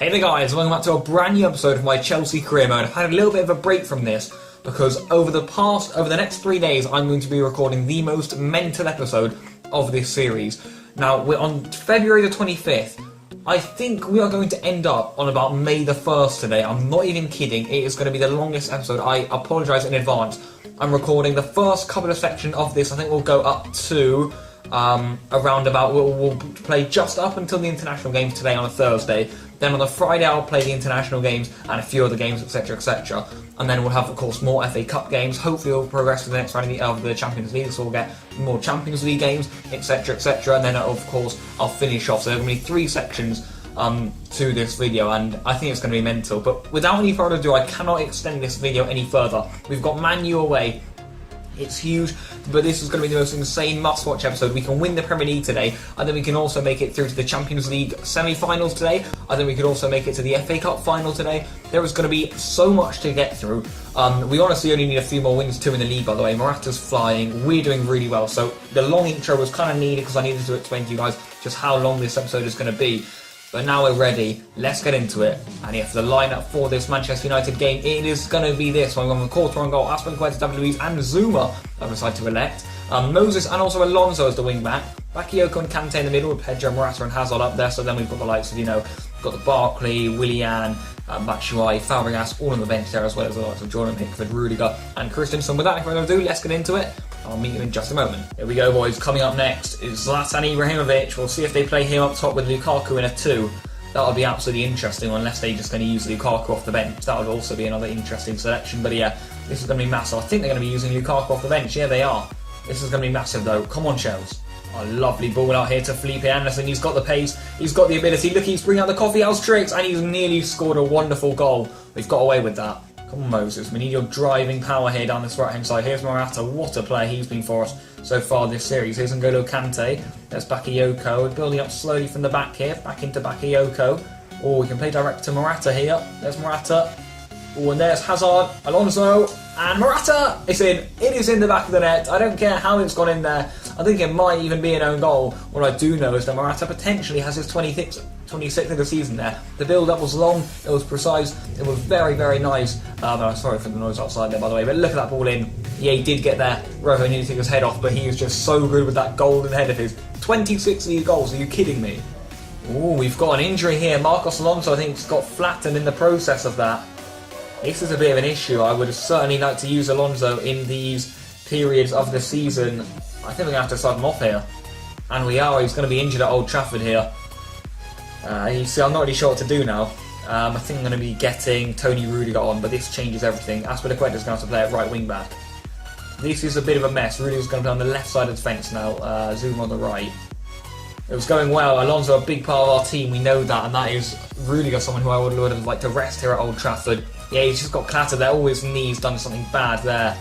Hey there guys, welcome back to a brand new episode of my Chelsea career mode. I've had a little bit of a break from this because over the next 3 days I'm going to be recording the most mental episode of this series. Now we're on February the 25th. I think we are going to end up on about May the 1st today. I'm not even kidding, it is going to be the longest episode. I apologise in advance. I'm recording the first couple of sections of this. I think we'll go up to around about, we'll play just up until the international games today on a Thursday. Then on the Friday I'll play the international games and a few other games, etc, etc. And then we'll have, of course, more FA Cup games. Hopefully we'll progress to the next round of the Champions League, so we'll get more Champions League games, etc, etc. And then, of course, I'll finish off. So there are going to be 3 sections to this video, and I think it's going to be mental. But without any further ado, I cannot extend this video any further. We've got Man U away. It's huge, but this is going to be the most insane must-watch episode. We can win the Premier League today. I think we can also make it through to the Champions League semi-finals today. I think we could also make it to the FA Cup final today. There is going to be so much to get through. We honestly only need a few more wins too in the league, by the way. Morata's flying. We're doing really well. So the long intro was kind of needed because I needed to explain to you guys just how long this episode is going to be. But now we're ready, let's get into it. And yeah, for the lineup for this Manchester United game, it is going to be this one. We're on the quarter on goal, Aspilicueta, David Luiz and Zuma I've decided to elect. Moses and also Alonso as the wing back. Bakayoko and Kante in the middle with Pedro, Morata and Hazard up there. So then we've got the likes of, we've got the Barkley, Willian, Batshuayi, Fabregas, all on the bench there, as well as the likes of Jordan Pickford, Rudiger and Christensen. Without further ado, let's get into it. I'll meet you in just a moment. Here we go, boys. Coming up next is Zlatan Ibrahimovic. We'll see if they play him up top with Lukaku in a 2. That would be absolutely interesting, unless they're just going to use Lukaku off the bench. That would also be another interesting selection. But yeah, this is going to be massive. I think they're going to be using Lukaku off the bench. Yeah, they are. This is going to be massive, though. Come on, Chelsea. A lovely ball out here to Felipe Anderson. He's got the pace. He's got the ability. Look, he's bringing out the coffee house tricks, and he's nearly scored a wonderful goal. We've got away with that. Come on, Moses. We need your driving power here down this right-hand side. Here's Morata. What a player he's been for us so far this series. Here's N'Golo Kante. There's Bakayoko. We're building up slowly from the back here. Back into Bakayoko. Oh, we can play direct to Morata here. There's Morata. Oh, and there's Hazard, Alonso, and Morata! It's in. It is in the back of the net. I don't care how it's gone in there. I think it might even be an own goal. What I do know is that Morata potentially has his 26th of the season there. The build-up was long, it was precise, it was very, very nice. I'm sorry for the noise outside there, by the way, but look at that ball in. Yeah, he did get there. Rojo nearly took his head off, but he is just so good with that golden head of his. 26 of these goals, are you kidding me? Oh, we've got an injury here. Marcos Alonso, I think, got flattened in the process of that. This is a bit of an issue. I would certainly like to use Alonso in these periods of the season. I think we're going to have to start him off here. And we are. He's going to be injured at Old Trafford here. You see, I'm not really sure what to do now. I think I'm going to be getting Tony Rudiger on, but this changes everything. Aspilicueta is going to have to play at right wing back. This is a bit of a mess. Rudiger's going to play on the left side of the fence now. Zoom on the right. It was going well. Alonso, a big part of our team, we know that, and that is Rudiger, someone who I would have liked to rest here at Old Trafford. Yeah, he's just got clattered there. Oh, his knee's done something bad there.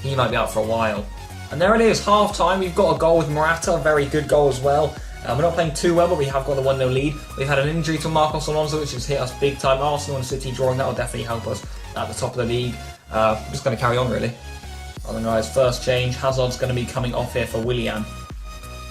He might be out for a while. And there it is, half-time. We've got a goal with Morata, a very good goal as well. We're not playing too well, but we have got the 1-0 lead. We've had an injury to Marcos Alonso, which has hit us big time. Arsenal and City drawing, that will definitely help us at the top of the league. Just going to carry on, really. Otherwise, first change, Hazard's going to be coming off here for Willian.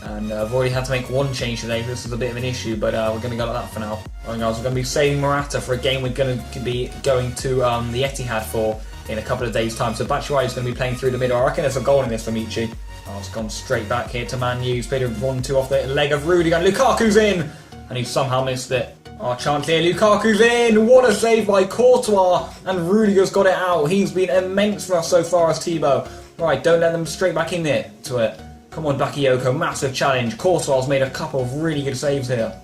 And I've already had to make one change today. This is a bit of an issue, but we're going to go like that for now. Alright guys, we're going to be saving Morata for a game we're going to be going to the Etihad for in a couple of days' time. So Batshuayi is going to be playing through the middle. I reckon there's a goal in this for Michi. Oh, it's gone straight back here to Man U. He's played a 1-2 off the leg of Rudiger. And Lukaku's in! And he's somehow missed it. Our chance here. Lukaku's in! What a save by Courtois! And Rudiger's got it out. He's been immense for us so far as Thibaut. Right, don't let them straight back in there to it. Come on, Bakayoko, massive challenge. Courtois made a couple of really good saves here.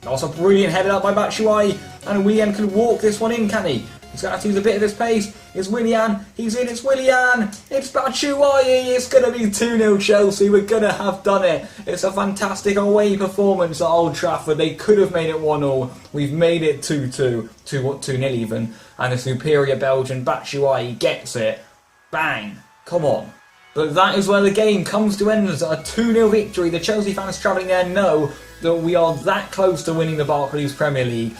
Also brilliant headed up by Batshuayi. And Willian can walk this one in, can he? He's going to have to use a bit of his pace. It's Willian. He's in. It's Willian. It's Batshuayi. It's going to be 2-0 Chelsea. We're going to have done it. It's a fantastic away performance at Old Trafford. They could have made it 1-0. We've made it 2-2. 2-0 even. And the superior Belgian Batshuayi gets it. Bang. Come on. But that is where the game comes to end as a 2-0 victory. The Chelsea fans travelling there know that we are that close to winning the Barclays Premier League.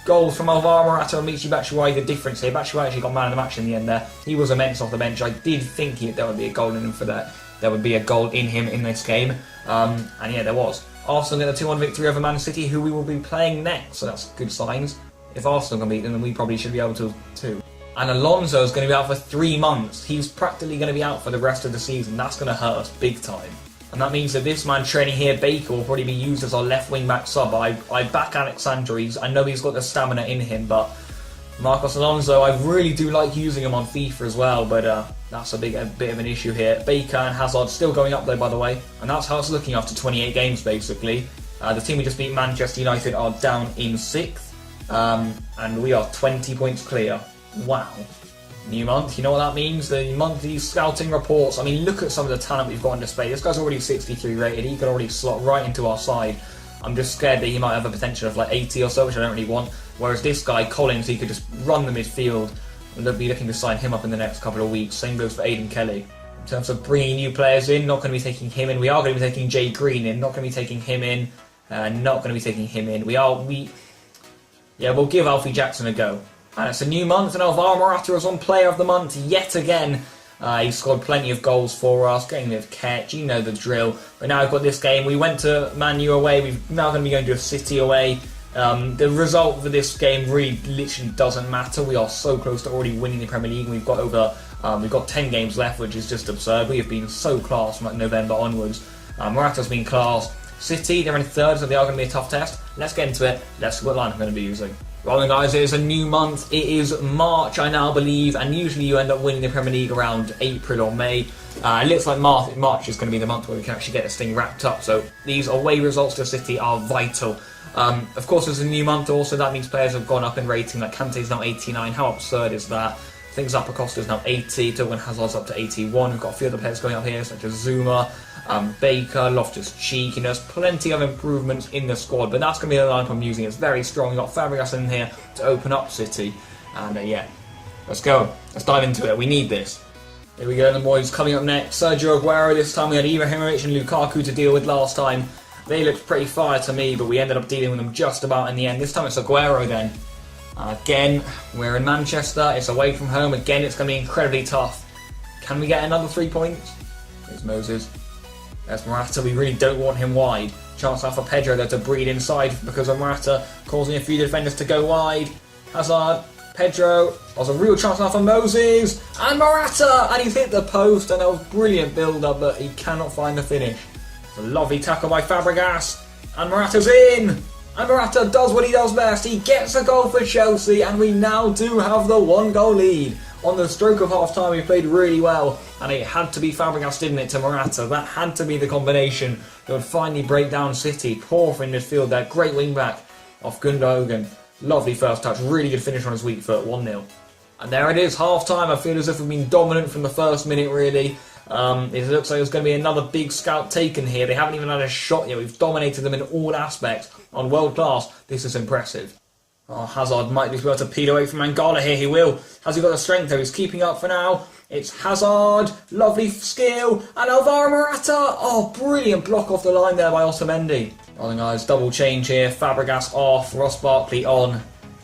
Goals from Alvaro Morata and Michy Batshuayi, the difference here. Batshuayi actually got man of the match in the end there. He was immense off the bench. I did think there would be a goal in him for that. There would be a goal in him in this game. And yeah, there was. Arsenal get a 2-1 victory over Man City, who we will be playing next. So that's good signs. if Arsenal can beat them, then we probably should be able to too. And Alonso is going to be out for 3 months. He's practically going to be out for the rest of the season. That's going to hurt us big time. And that means that this man training here, Baker, will probably be used as our left wing back sub. I back Alexander. I know he's got the stamina in him, but Marcos Alonso, I really do like using him on FIFA as well, but that's a bit of an issue here. Baker and Hazard still going up though, by the way. And that's how it's looking after 28 games, basically. The team we just beat, Manchester United, are down in 6th. And we are 20 points clear. Wow. New month, you know what that means? The monthly scouting reports. I mean, look at some of the talent we've got on display. This guy's already 63 rated. He could already slot right into our side. I'm just scared that he might have a potential of like 80 or so, which I don't really want. Whereas this guy, Collins, he could just run the midfield. We'll be looking to sign him up in the next couple of weeks. Same goes for Aidan Kelly. In terms of bringing new players in, not going to be taking him in. We are going to be taking Jay Green in. Not going to be taking him in. Not going to be taking him in. We'll give Alfie Jackson a go. And it's a new month, and Alvaro Morata is on Player of the Month yet again. He scored plenty of goals for us, getting a bit of catch, you know the drill. But now we've got this game. We went to Man U away. We're now going to be going to a City away. The result for this game really literally doesn't matter. We are so close to already winning the Premier League. We've got 10 games left, which is just absurd. We have been so class from like November onwards. Morata's been class. City, they're in 3rd, so they are going to be a tough test. Let's get into it. Let's see what line I'm going to be using. Well then guys, it is a new month. It is March, I now believe, and usually you end up winning the Premier League around April or May. It looks like March is going to be the month where we can actually get this thing wrapped up, so these away results to City are vital. Of course, it's a new month also. That means players have gone up in rating, like Kante's now 89. How absurd is that? I think Zappacosta's now 80, Torgan Hazard's up to 81. We've got a few other players going up here, such as Zuma, Baker, Loftus-Cheek. There's plenty of improvements in the squad, but that's going to be the lineup I'm using. It's very strong. We've got Fabregas in here to open up City. And let's go. Let's dive into it. We need this. Here we go, the boys. Coming up next, Sergio Aguero. This time we had Ibrahimovic and Lukaku to deal with last time. They looked pretty fire to me, but we ended up dealing with them just about in the end. This time it's Aguero then. Again, we're in Manchester. It's away from home. Again, it's going to be incredibly tough. Can we get another 3 points? Here's Moses. There's Morata. We really don't want him wide. Chance now for Pedro there to breed inside because of Morata, causing a few defenders to go wide. Hazard, Pedro. There's a real chance now for Moses. And Morata! And he's hit the post, and that was brilliant build-up, but he cannot find the finish. It's a lovely tackle by Fabregas. And Morata's in! And Morata does what he does best. He gets a goal for Chelsea, and we now do have the 1-goal lead. On the stroke of half-time, we played really well, and it had to be Fabregas, didn't it, to Morata? That had to be the combination that would finally break down City. Poor in midfield there. Great wing-back off Gundogan. Lovely first touch. Really good finish on his weak foot. 1-0. And there it is, half-time. I feel as if we've been dominant from the first minute, really. It looks like there's going to be another big scout taken here. They haven't even had a shot yet. We've dominated them in all aspects. On world class, this is impressive. Oh, Hazard might be able to peel away from Mangala here. He will. Has he got the strength though? He's keeping up for now. It's Hazard. Lovely skill. And Alvaro Morata. Oh, brilliant block off the line there by Otamendi. Well then guys, double change here. Fabregas off. Ross Barkley on.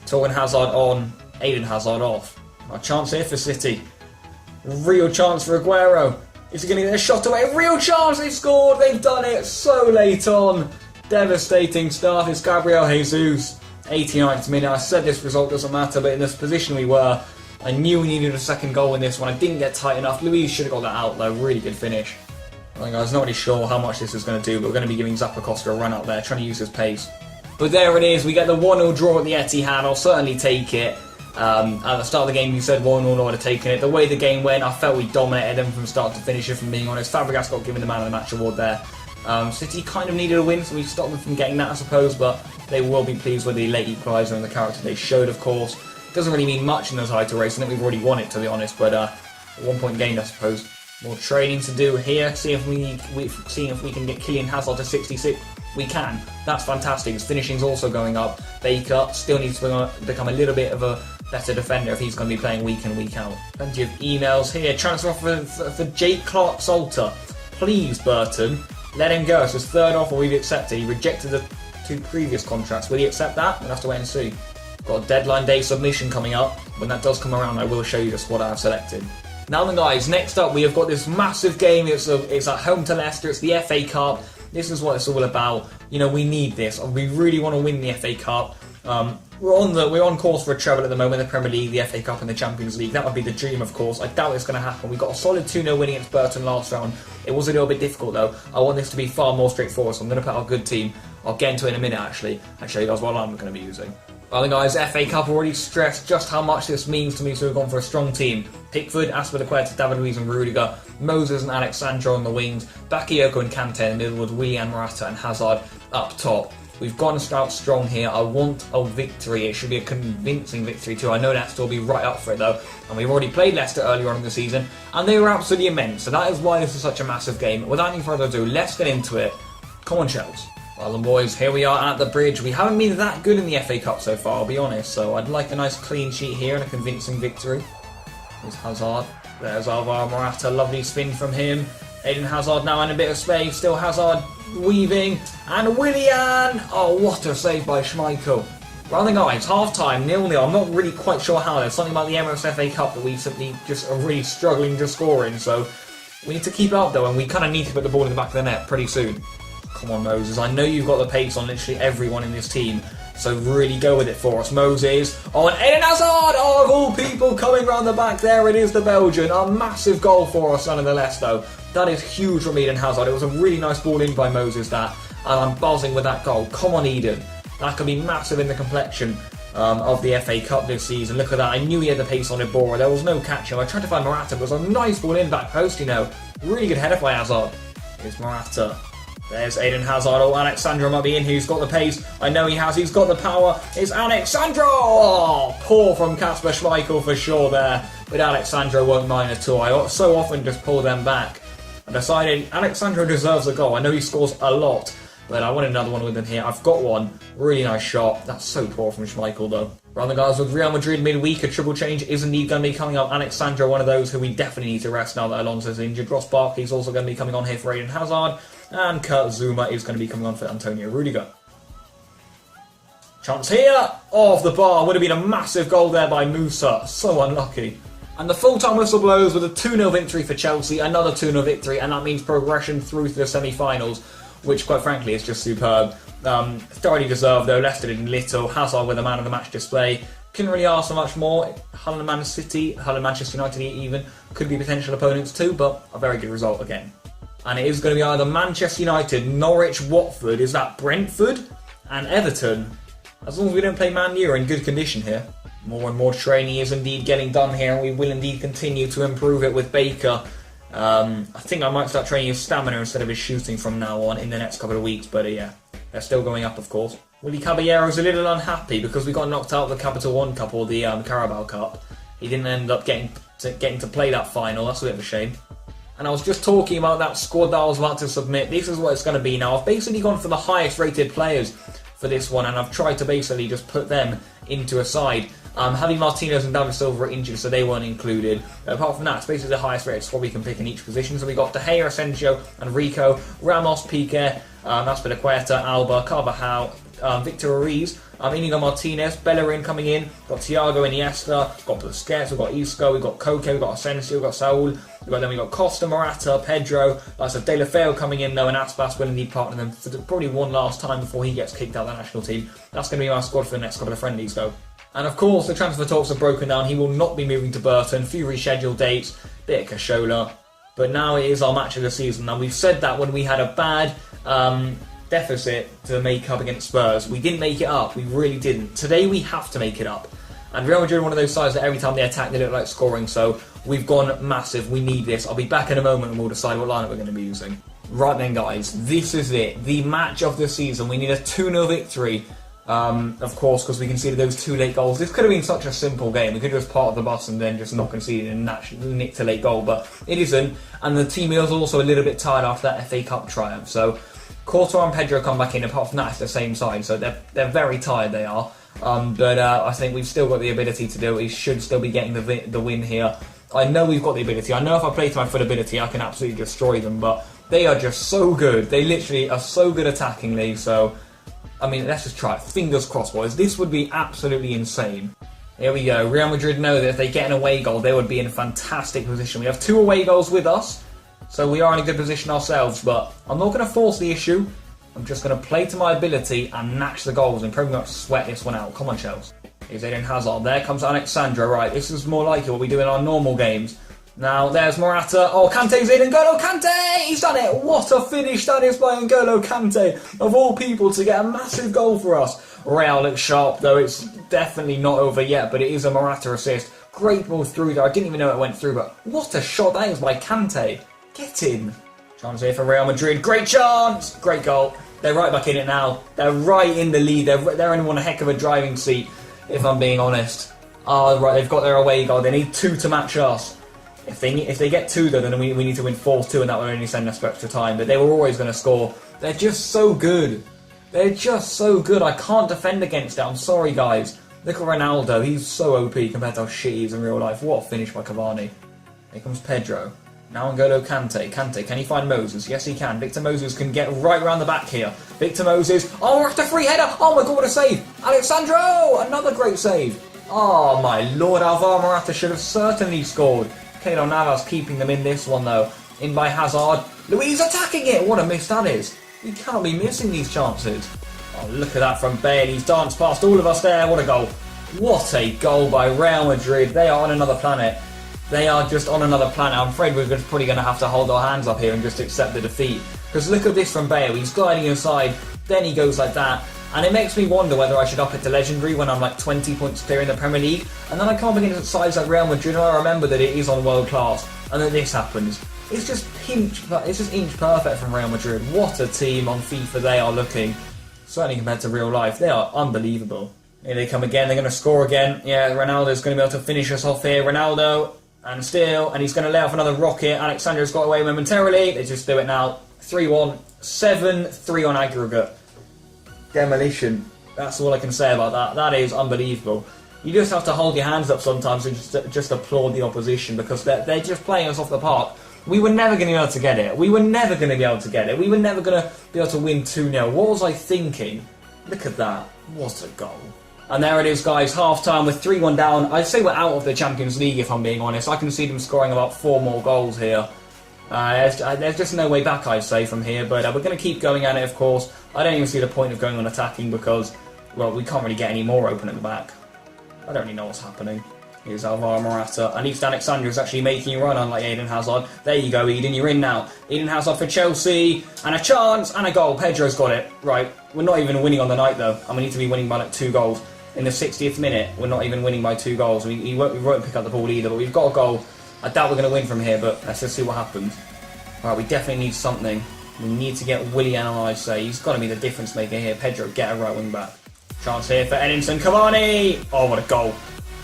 Torgan Hazard on. Eden Hazard off. A chance here for City. Real chance for Aguero. Is he going to get a shot away? Real chance. They've scored. They've done it so late on. Devastating start. It's Gabriel Jesus. 89th minute. I said this result doesn't matter, but in this position we were, I knew we needed a second goal in this one. I didn't get tight enough. Luis should have got that out though. Really good finish. I was not really sure how much this is going to do, but we're going to be giving Zappacosta a run out there, trying to use his pace. But there it is. We get the 1-0 draw at the Etihad. I'll certainly take it. At the start of the game, you said 1-0, I would have taken it. The way the game went, I felt we dominated them from start to finish, if I'm being honest. Fabregas got given the man of the match award there. City kind of needed a win, so we stopped them from getting that, I suppose, but they will be pleased with the late equaliser and the character they showed, of course. It doesn't really mean much in the title race. I think we've already won it, to be honest, but 1 point gained, I suppose. More training to do here, see if we can get Kylian Hazard to 66. We can. That's fantastic. His finishing's also going up. Baker still needs to become a little bit of a better defender if he's going to be playing week in, week out. Plenty of emails here. Transfer for Jake Clark-Salter. Please, Burton, let him go. It's his 3rd offer we've accepted. He rejected the 2 previous contracts. Will he accept that? We'll have to wait and see. Got a deadline day submission coming up. When that does come around, I will show you the squad I've selected. Now then guys, next up we have got this massive game. It's at home to Leicester. It's the FA Cup. This is what it's all about. You know, we need this. We really want to win the FA Cup. we're on course for a treble at the moment, the Premier League, the FA Cup and the Champions League. That would be the dream, of course. I doubt it's going to happen. We got a solid 2-0 win against Burton last round. It was a little bit difficult though. I want this to be far more straightforward, so I'm going to put out a good team. I'll get into it in a minute actually, and show you guys what I'm going to be using. Well then guys, FA Cup already stressed just how much this means to me, so we've gone for a strong team. Pickford, Aspilicueta, David Luiz and Rudiger, Moses and Alexandro on the wings, Bakayoko and Kante in the middle with Willian, Morata and Hazard up top. We've gone out strong here. I want a victory. It should be a convincing victory too. I know Leicester will be right up for it though. And we've already played Leicester earlier on in the season, and they were absolutely immense. So that is why this is such a massive game. Without any further ado, let's get into it. Come on, Chelsea. Well then boys, here we are at the bridge. We haven't been that good in the FA Cup so far, I'll be honest. So I'd like a nice clean sheet here and a convincing victory. There's Hazard. There's Alvaro Morata. Lovely spin from him. Eden Hazard now in a bit of space. Still Hazard weaving. And Willian! Oh, what a save by Schmeichel. Well then guys, half time, 0-0. I'm not really quite sure how. There's something about the Emirates FA Cup that we simply just are really struggling to score in. So we need to keep it up though, and we kind of need to put the ball in the back of the net pretty soon. Come on, Moses. I know you've got the pace on literally everyone in this team, so really go with it for us. Moses. Oh, and Eden Hazard! Oh, of all people coming round the back there, it is the Belgian. A massive goal for us nonetheless, though. That is huge from Eden Hazard. It was a really nice ball in by Moses, that. And I'm buzzing with that goal. Come on, Eden. That could be massive in the complexion of the FA Cup this season. Look at that. I knew he had the pace on Ibora. There was no catch him. I tried to find Morata, but it was a nice ball in back post, you know. Really good header by Hazard. Here's Morata. There's Eden Hazard. Oh, Alexandro might be in here. He's got the pace. I know he has. He's got the power. It's Alexandro! Oh, poor from Kasper Schmeichel for sure there. But Alexandro won't mind at all. I so often just pull them back. I decided Alexandro deserves a goal. I know he scores a lot, but I want another one with him here. I've got one. Really nice shot. That's so poor from Schmeichel though. Round the guys with Real Madrid midweek, a triple change is indeed going to be coming up. Alexandro, one of those who we definitely need to rest now that Alonso's injured. Ross Barkley's also going to be coming on here for Eden Hazard. And Kurt Zuma is going to be coming on for Antonio Rudiger. Chance here! Off the bar. Would have been a massive goal there by Musa. So unlucky. And the full-time whistle blows with a 2-0 victory for Chelsea. Another 2-0 victory, and that means progression through to the semi-finals, which quite frankly is just superb. Thoroughly deserved though. Leicester did little. Hazard with a man of the match display. Couldn't really ask for much more. Hull and Man City, Hull and Manchester United even, could be potential opponents too, but a very good result again. And it is going to be either Manchester United, Norwich, Watford, is that Brentford, and Everton. As long as we don't play Man U, we're in good condition here. More and more training is indeed getting done here, and we will indeed continue to improve it with Baker. I think I might start training his stamina instead of his shooting from now on in the next couple of weeks, but yeah, they're still going up of course. Willy Caballero's a little unhappy because we got knocked out of the Capital One Cup or the Carabao Cup. He didn't end up getting to play that final. That's a bit of a shame. And I was just talking about that squad that I was about to submit. This is what it's going to be now. I've basically gone for the highest rated players for this one, and I've tried to basically just put them into a side. Javi Martinez and David Silva are injured, so they weren't included. Apart from that, it's basically the highest rated squad we can pick in each position. So we got De Gea, Asensio, and Rico, Ramos, Piqué, Aspilicueta, Alba, Carvajal, Victor Ruiz, Inigo Martinez, Bellerin coming in, got Thiago, Iniesta, got Busquets, we've got Isco, we've got Koke, we've got Asensio, we've got Saul, we've got Costa, Morata, Pedro, so De La Feo coming in though, and Aspas will indeed partner them for probably one last time before he gets kicked out of the national team. That's going to be my squad for the next couple of friendlies though. And of course the transfer talks are broken down. He will not be moving to Burton, few rescheduled dates, bit of cashola, but now it is our match of the season. Now we've said that when we had a bad deficit to make up against Spurs. We didn't make it up, we really didn't. Today we have to make it up. And Real Madrid are one of those sides that every time they attack they look like scoring, so we've gone massive, we need this. I'll be back in a moment and we'll decide what lineup we're going to be using. Right then guys, this is it, the match of the season. We need a 2-0 victory, of course, because we conceded those 2 late goals. This could have been such a simple game. We could have just parked the bus and then just not conceded and nicked a late goal, but it isn't. And the team is also a little bit tired after that FA Cup triumph, so Courtois and Pedro come back in. Apart from that, it's the same side, so they're very tired, they are. But I think we've still got the ability to do it. We should still be getting the win here. I know we've got the ability. I know if I play to my full ability, I can absolutely destroy them, but they are just so good. They literally are so good attackingly, so I mean, let's just try it. Fingers crossed, boys. This would be absolutely insane. Here we go. Real Madrid know that if they get an away goal, they would be in a fantastic position. We have 2 away goals with us, so we are in a good position ourselves, but I'm not going to force the issue. I'm just going to play to my ability and match the goals and pretty much sweat this one out. Come on, Chelsea. Here's Eden Hazard. There comes Alexandra. Right, this is more like what we do in our normal games. Now, there's Morata. Oh, Kante's in. N'Golo Kante! He's done it! What a finish that is by N'Golo Kante. Of all people, to get a massive goal for us. Real looks sharp, though. It's definitely not over yet, but it is a Morata assist. Great ball through there. I didn't even know it went through, but what a shot that is by Kante. Get in. Chance here for Real Madrid. Great chance! Great goal. They're right back in it now. They're right in the lead. They're in one heck of a driving seat, if I'm being honest. Oh, right, they've got their away goal. They need 2 to match us. If they get 2 though, then we need to win 4-2, and that will only send us extra time. But they were always going to score. They're just so good. They're just so good. I can't defend against it. I'm sorry, guys. Look at Ronaldo. He's so OP compared to how shit he is in real life. What a finish by Cavani. Here comes Pedro. Now N'Golo Kante. Kante, can he find Moses? Yes, he can. Victor Moses can get right around the back here. Victor Moses. Oh, we're after free header. Oh my god, what a save. Alexandro! Another great save. Oh my lord, Alvaro Morata should have certainly scored. Keylor Navas keeping them in this one though. In by Hazard. Luiz attacking it. What a miss that is. We can't be missing these chances. Oh, look at that from Bale. He's danced past all of us there. What a goal. What a goal by Real Madrid. They are on another planet. They are just on another planet. I'm afraid we're probably going to have to hold our hands up here and just accept the defeat. Because look at this from Bale. He's gliding inside. Then he goes like that. And it makes me wonder whether I should up it to Legendary when I'm like 20 points clear in the Premier League. And then I come up against sides like Real Madrid and I remember that it is on world class. And then this happens. It's just inch perfect from Real Madrid. What a team on FIFA they are looking. Certainly compared to real life. They are unbelievable. Here they come again. They're going to score again. Yeah, Ronaldo's going to be able to finish us off here. Ronaldo. And still. And he's going to lay off another rocket. Alexandra's got away momentarily. They just do it now. 3-1. 7-3 on aggregate. Demolition. That's all I can say about that. That is unbelievable. You just have to hold your hands up sometimes and just applaud the opposition because they're just playing us off the park. We were never going to be able to get it. We were never going to be able to get it. We were never going to be able to win 2-0. What was I thinking? Look at that. What a goal. And there it is, guys. Half-time. We're 3-1 down. I'd say we're out of the Champions League, if I'm being honest. I can see them scoring about 4 more goals here. There's just no way back, I'd say, from here. But we're going to keep going at it, of course. I don't even see the point of going on attacking because, well, we can't really get any more open at the back. I don't really know what's happening. Here's Alvaro Morata. At least Alexandra is actually making a run, unlike Eden Hazard. There you go, Eden. You're in now. Eden Hazard for Chelsea. And a chance and a goal. Pedro's got it. Right. We're not even winning on the night, though. And we need to be winning by like 2 goals. In the 60th minute, we're not even winning by 2 goals. We won't pick up the ball either, but we've got a goal. I doubt we're going to win from here, but let's just see what happens. Right, we definitely need something. We need to get Willian on, I'd say. He's got to be the difference maker here. Pedro, get a right wing back. Chance here for Edinson Cavani. Oh, what a goal.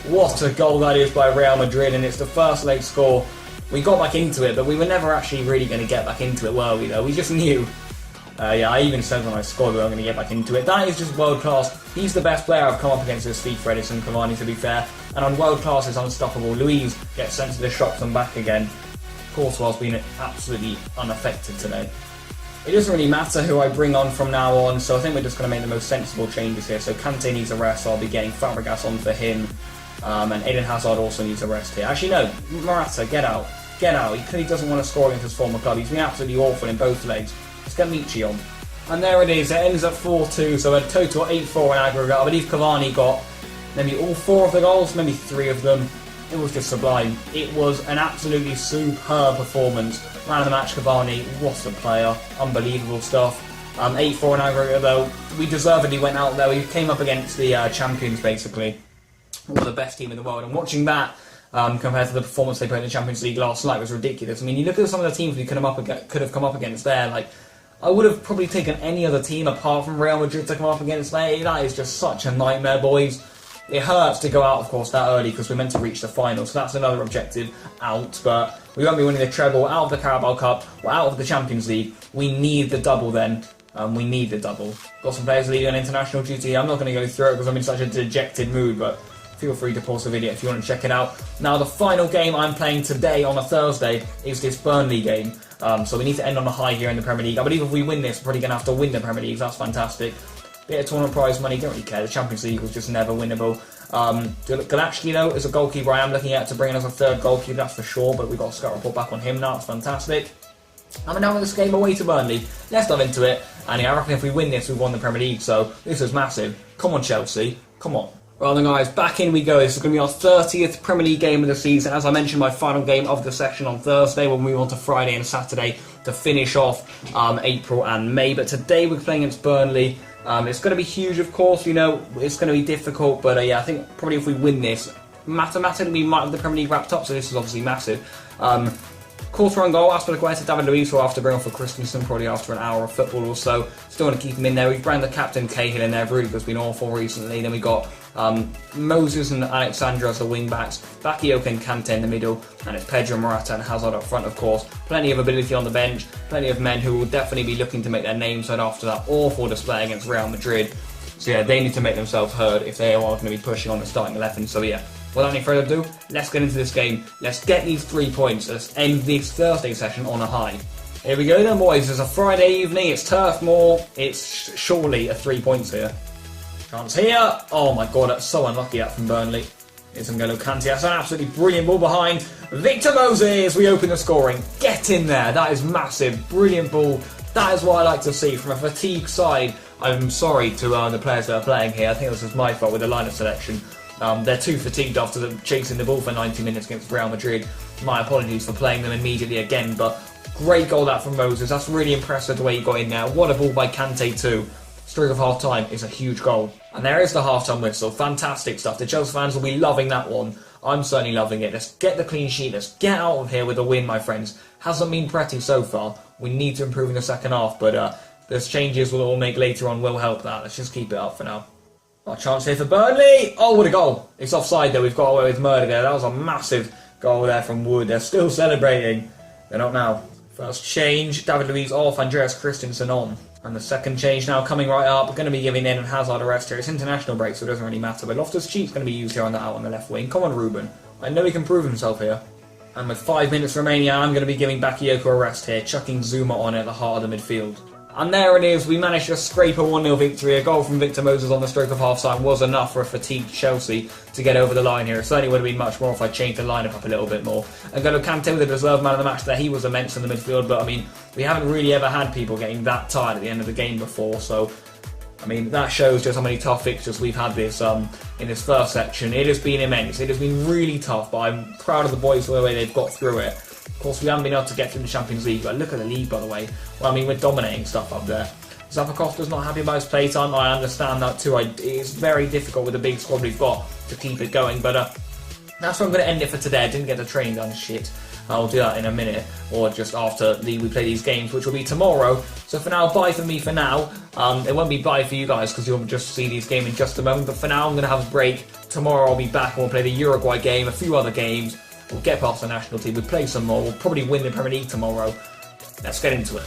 What a goal that is by Real Madrid, and it's the first leg score. We got back into it, but we were never actually really going to get back into it, were we, though? We just knew. Yeah, I even said when I scored we were going to get back into it. That is just world class. He's the best player I've come up against this FIFA, Edinson Cavani, to be fair. And on world class, it's unstoppable. Luiz gets sent to the shops and back again. Courtois been absolutely unaffected today. It doesn't really matter who I bring on from now on, so I think we're just going to make the most sensible changes here. So Kante needs a rest, so I'll be getting Fabregas on for him. And Eden Hazard also needs a rest here. Actually, no, Morata, get out. Get out. He clearly doesn't want to score against his former club. He's been absolutely awful in both legs. Let's get Michi on. And there it is. It ends at 4-2, so a total 8-4 in aggregate. I believe Cavani got maybe all 4 of the goals, maybe 3 of them. It was just sublime. It was an absolutely superb performance. Man of the match, Cavani. What a player. Unbelievable stuff. 8-4 in aggregate, though. We deservedly went out there. We came up against the champions, basically. One of the best team in the world. And watching that compared to the performance they put in the Champions League last night was ridiculous. I mean, you look at some of the teams we could have come up against there. Like, I would have probably taken any other team apart from Real Madrid to come up against there. That is just such a nightmare, boys. It hurts to go out, of course, that early because we're meant to reach the final, so that's another objective out. But we won't be winning the treble. We're out of the Carabao Cup. We're out of the Champions League. We need the double then. We need the double. Got some players leading on international duty. I'm not going to go through it because I'm in such a dejected mood, but feel free to pause the video if you want to check it out. Now, the final game I'm playing today on a Thursday is this Burnley game. So we need to end on a high here in the Premier League. I believe if we win this, we're probably going to have to win the Premier League. That's fantastic. Bit of tournament prize money, don't really care. The Champions League was just never winnable. Galachki, though, is a goalkeeper I am looking at to bring in as a 3rd goalkeeper, that's for sure. But we've got a scout report back on him now. It's fantastic. I'm now in this game away to Burnley. Let's dive into it. And yeah, I reckon if we win this, we've won the Premier League. So this is massive. Come on, Chelsea. Come on. Right then, guys, back in we go. This is going to be our 30th Premier League game of the season. As I mentioned, my final game of the section on Thursday. We'll move on to Friday and Saturday to finish off April and May. But today we're playing against Burnley. It's going to be huge, of course. You know, it's going to be difficult. But yeah, I think probably if we win this, mathematically we might have the Premier League wrapped up. So this is obviously massive. Quarter on goal, Aspilicueta, David Luiz, who after bring off for Christensen, probably after an hour of football or so. Still want to keep him in there. We've brought the captain Cahill in there. Rudiger's been awful recently. Then we got Moses and Alexandra as the wing backs, Bakayoko and Kante in the middle, and it's Pedro, Morata and Hazard up front, of course. Plenty of ability on the bench, plenty of men who will definitely be looking to make their names heard after that awful display against Real Madrid. So yeah, they need to make themselves heard if they are going to be pushing on the starting 11. So yeah, without any further ado, let's get into this game. Let's get these 3 points. Let's end this Thursday session on a high. Here we go then, boys. It's a Friday evening. It's Turf Moor. It's surely a 3 points here. Chance here. Oh my god, that's so unlucky that from Burnley. It's N'Golo Kante. That's an absolutely brilliant ball behind Victor Moses. We open the scoring. Get in there. That is massive. Brilliant ball. That is what I like to see from a fatigued side. I'm sorry to the players that are playing here. I think this is my fault with the lineup selection. They're too fatigued after chasing the ball for 90 minutes against Real Madrid. My apologies for playing them immediately again, but great goal that from Moses. That's really impressive the way he got in there. What a ball by Kante too. Stroke of half time is a huge goal. And there is the half-time whistle. Fantastic stuff. The Chelsea fans will be loving that one. I'm certainly loving it. Let's get the clean sheet. Let's get out of here with a win, my friends. Hasn't been pretty so far. We need to improve in the second half, but those changes we'll all make later on will help that. Let's just keep it up for now. Our chance here for Burnley. Oh, what a goal. It's offside though. We've got away with murder there. That was a massive goal there from Wood. They're still celebrating. They're not now. First change, David Luiz off, Andreas Christensen on. And the second change now coming right up. We're going to be giving in and Hazard a rest here. It's international break, so it doesn't really matter. But Loftus-Cheek's going to be used here out on the left wing. Come on, Ruben. I know he can prove himself here. And with 5 minutes remaining, I'm going to be giving Bakayoko a rest here, chucking Zuma on at the heart of the midfield. And there it is, we managed to scrape a 1-0 victory. A goal from Victor Moses on the stroke of half-time was enough for a fatigued Chelsea to get over the line here. It certainly would have been much more if I changed the lineup up a little bit more. N'Golo Kante with the deserved man of the match there, he was immense in the midfield, but I mean, we haven't really ever had people getting that tired at the end of the game before, so I mean, that shows just how many tough fixtures we've had this in this first section. It has been immense, it has been really tough, but I'm proud of the boys for the way they've got through it. Of course, we haven't been able to get through the Champions League, but look at the league, by the way. Well, I mean, we're dominating stuff up there. Zappacosta's not happy about his playtime. I understand that too. It's very difficult with the big squad we've got to keep it going, but that's where I'm going to end it for today. I didn't get the training done, shit. I'll do that in a minute, or just after we play these games, which will be tomorrow. So for now, bye for me for now. It won't be bye for you guys, because you'll just see these games in just a moment, but for now, I'm going to have a break. Tomorrow I'll be back and we'll play the Uruguay game, a few other games. We'll get past the national team, we'll play some more, we'll probably win the Premier League tomorrow. Let's get into it.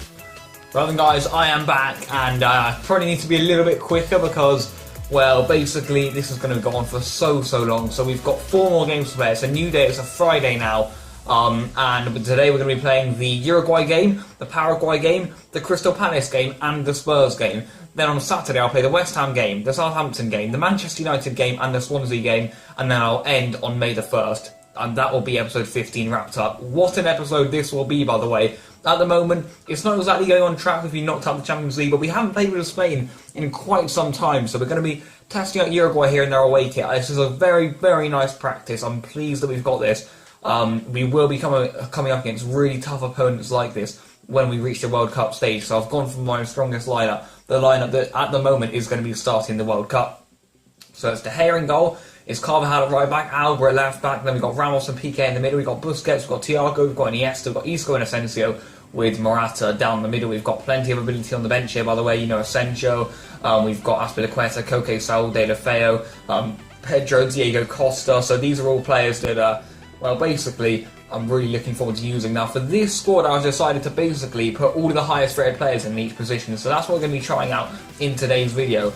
Right then, guys, I am back, and I probably need to be a little bit quicker because, well, basically this is going to go on for so long. So we've got 4 more games to play. It's a new day, it's a Friday now, and today we're going to be playing the Uruguay game, the Paraguay game, the Crystal Palace game, and the Spurs game. Then on Saturday I'll play the West Ham game, the Southampton game, the Manchester United game, and the Swansea game, and then I'll end on May the 1st. And that will be episode 15 wrapped up. What an episode this will be, by the way. At the moment, it's not exactly going on track if we knocked out the Champions League, but we haven't played with Spain in quite some time, so we're going to be testing out Uruguay here in their away kit. This is a very nice practice. I'm pleased that we've got this. We will be coming up against really tough opponents like this when we reach the World Cup stage, so I've gone for my strongest lineup, the lineup that at the moment is going to be starting the World Cup. So it's De Gea in goal. It's Carvajal at right back, Alba at left back, then we've got Ramos and Piqué in the middle, we've got Busquets, we've got Thiago, we've got Iniesta, we've got Isco and Asensio with Morata down the middle. We've got plenty of ability on the bench here, by the way, you know, Asensio, we've got Aspilicueta, Koke, Saul, De La Feo, Pedro, Diego Costa, so these are all players that, well, basically, I'm really looking forward to using. Now, for this squad, I've decided to basically put all of the highest rated players in each position, so that's what we're going to be trying out in today's video.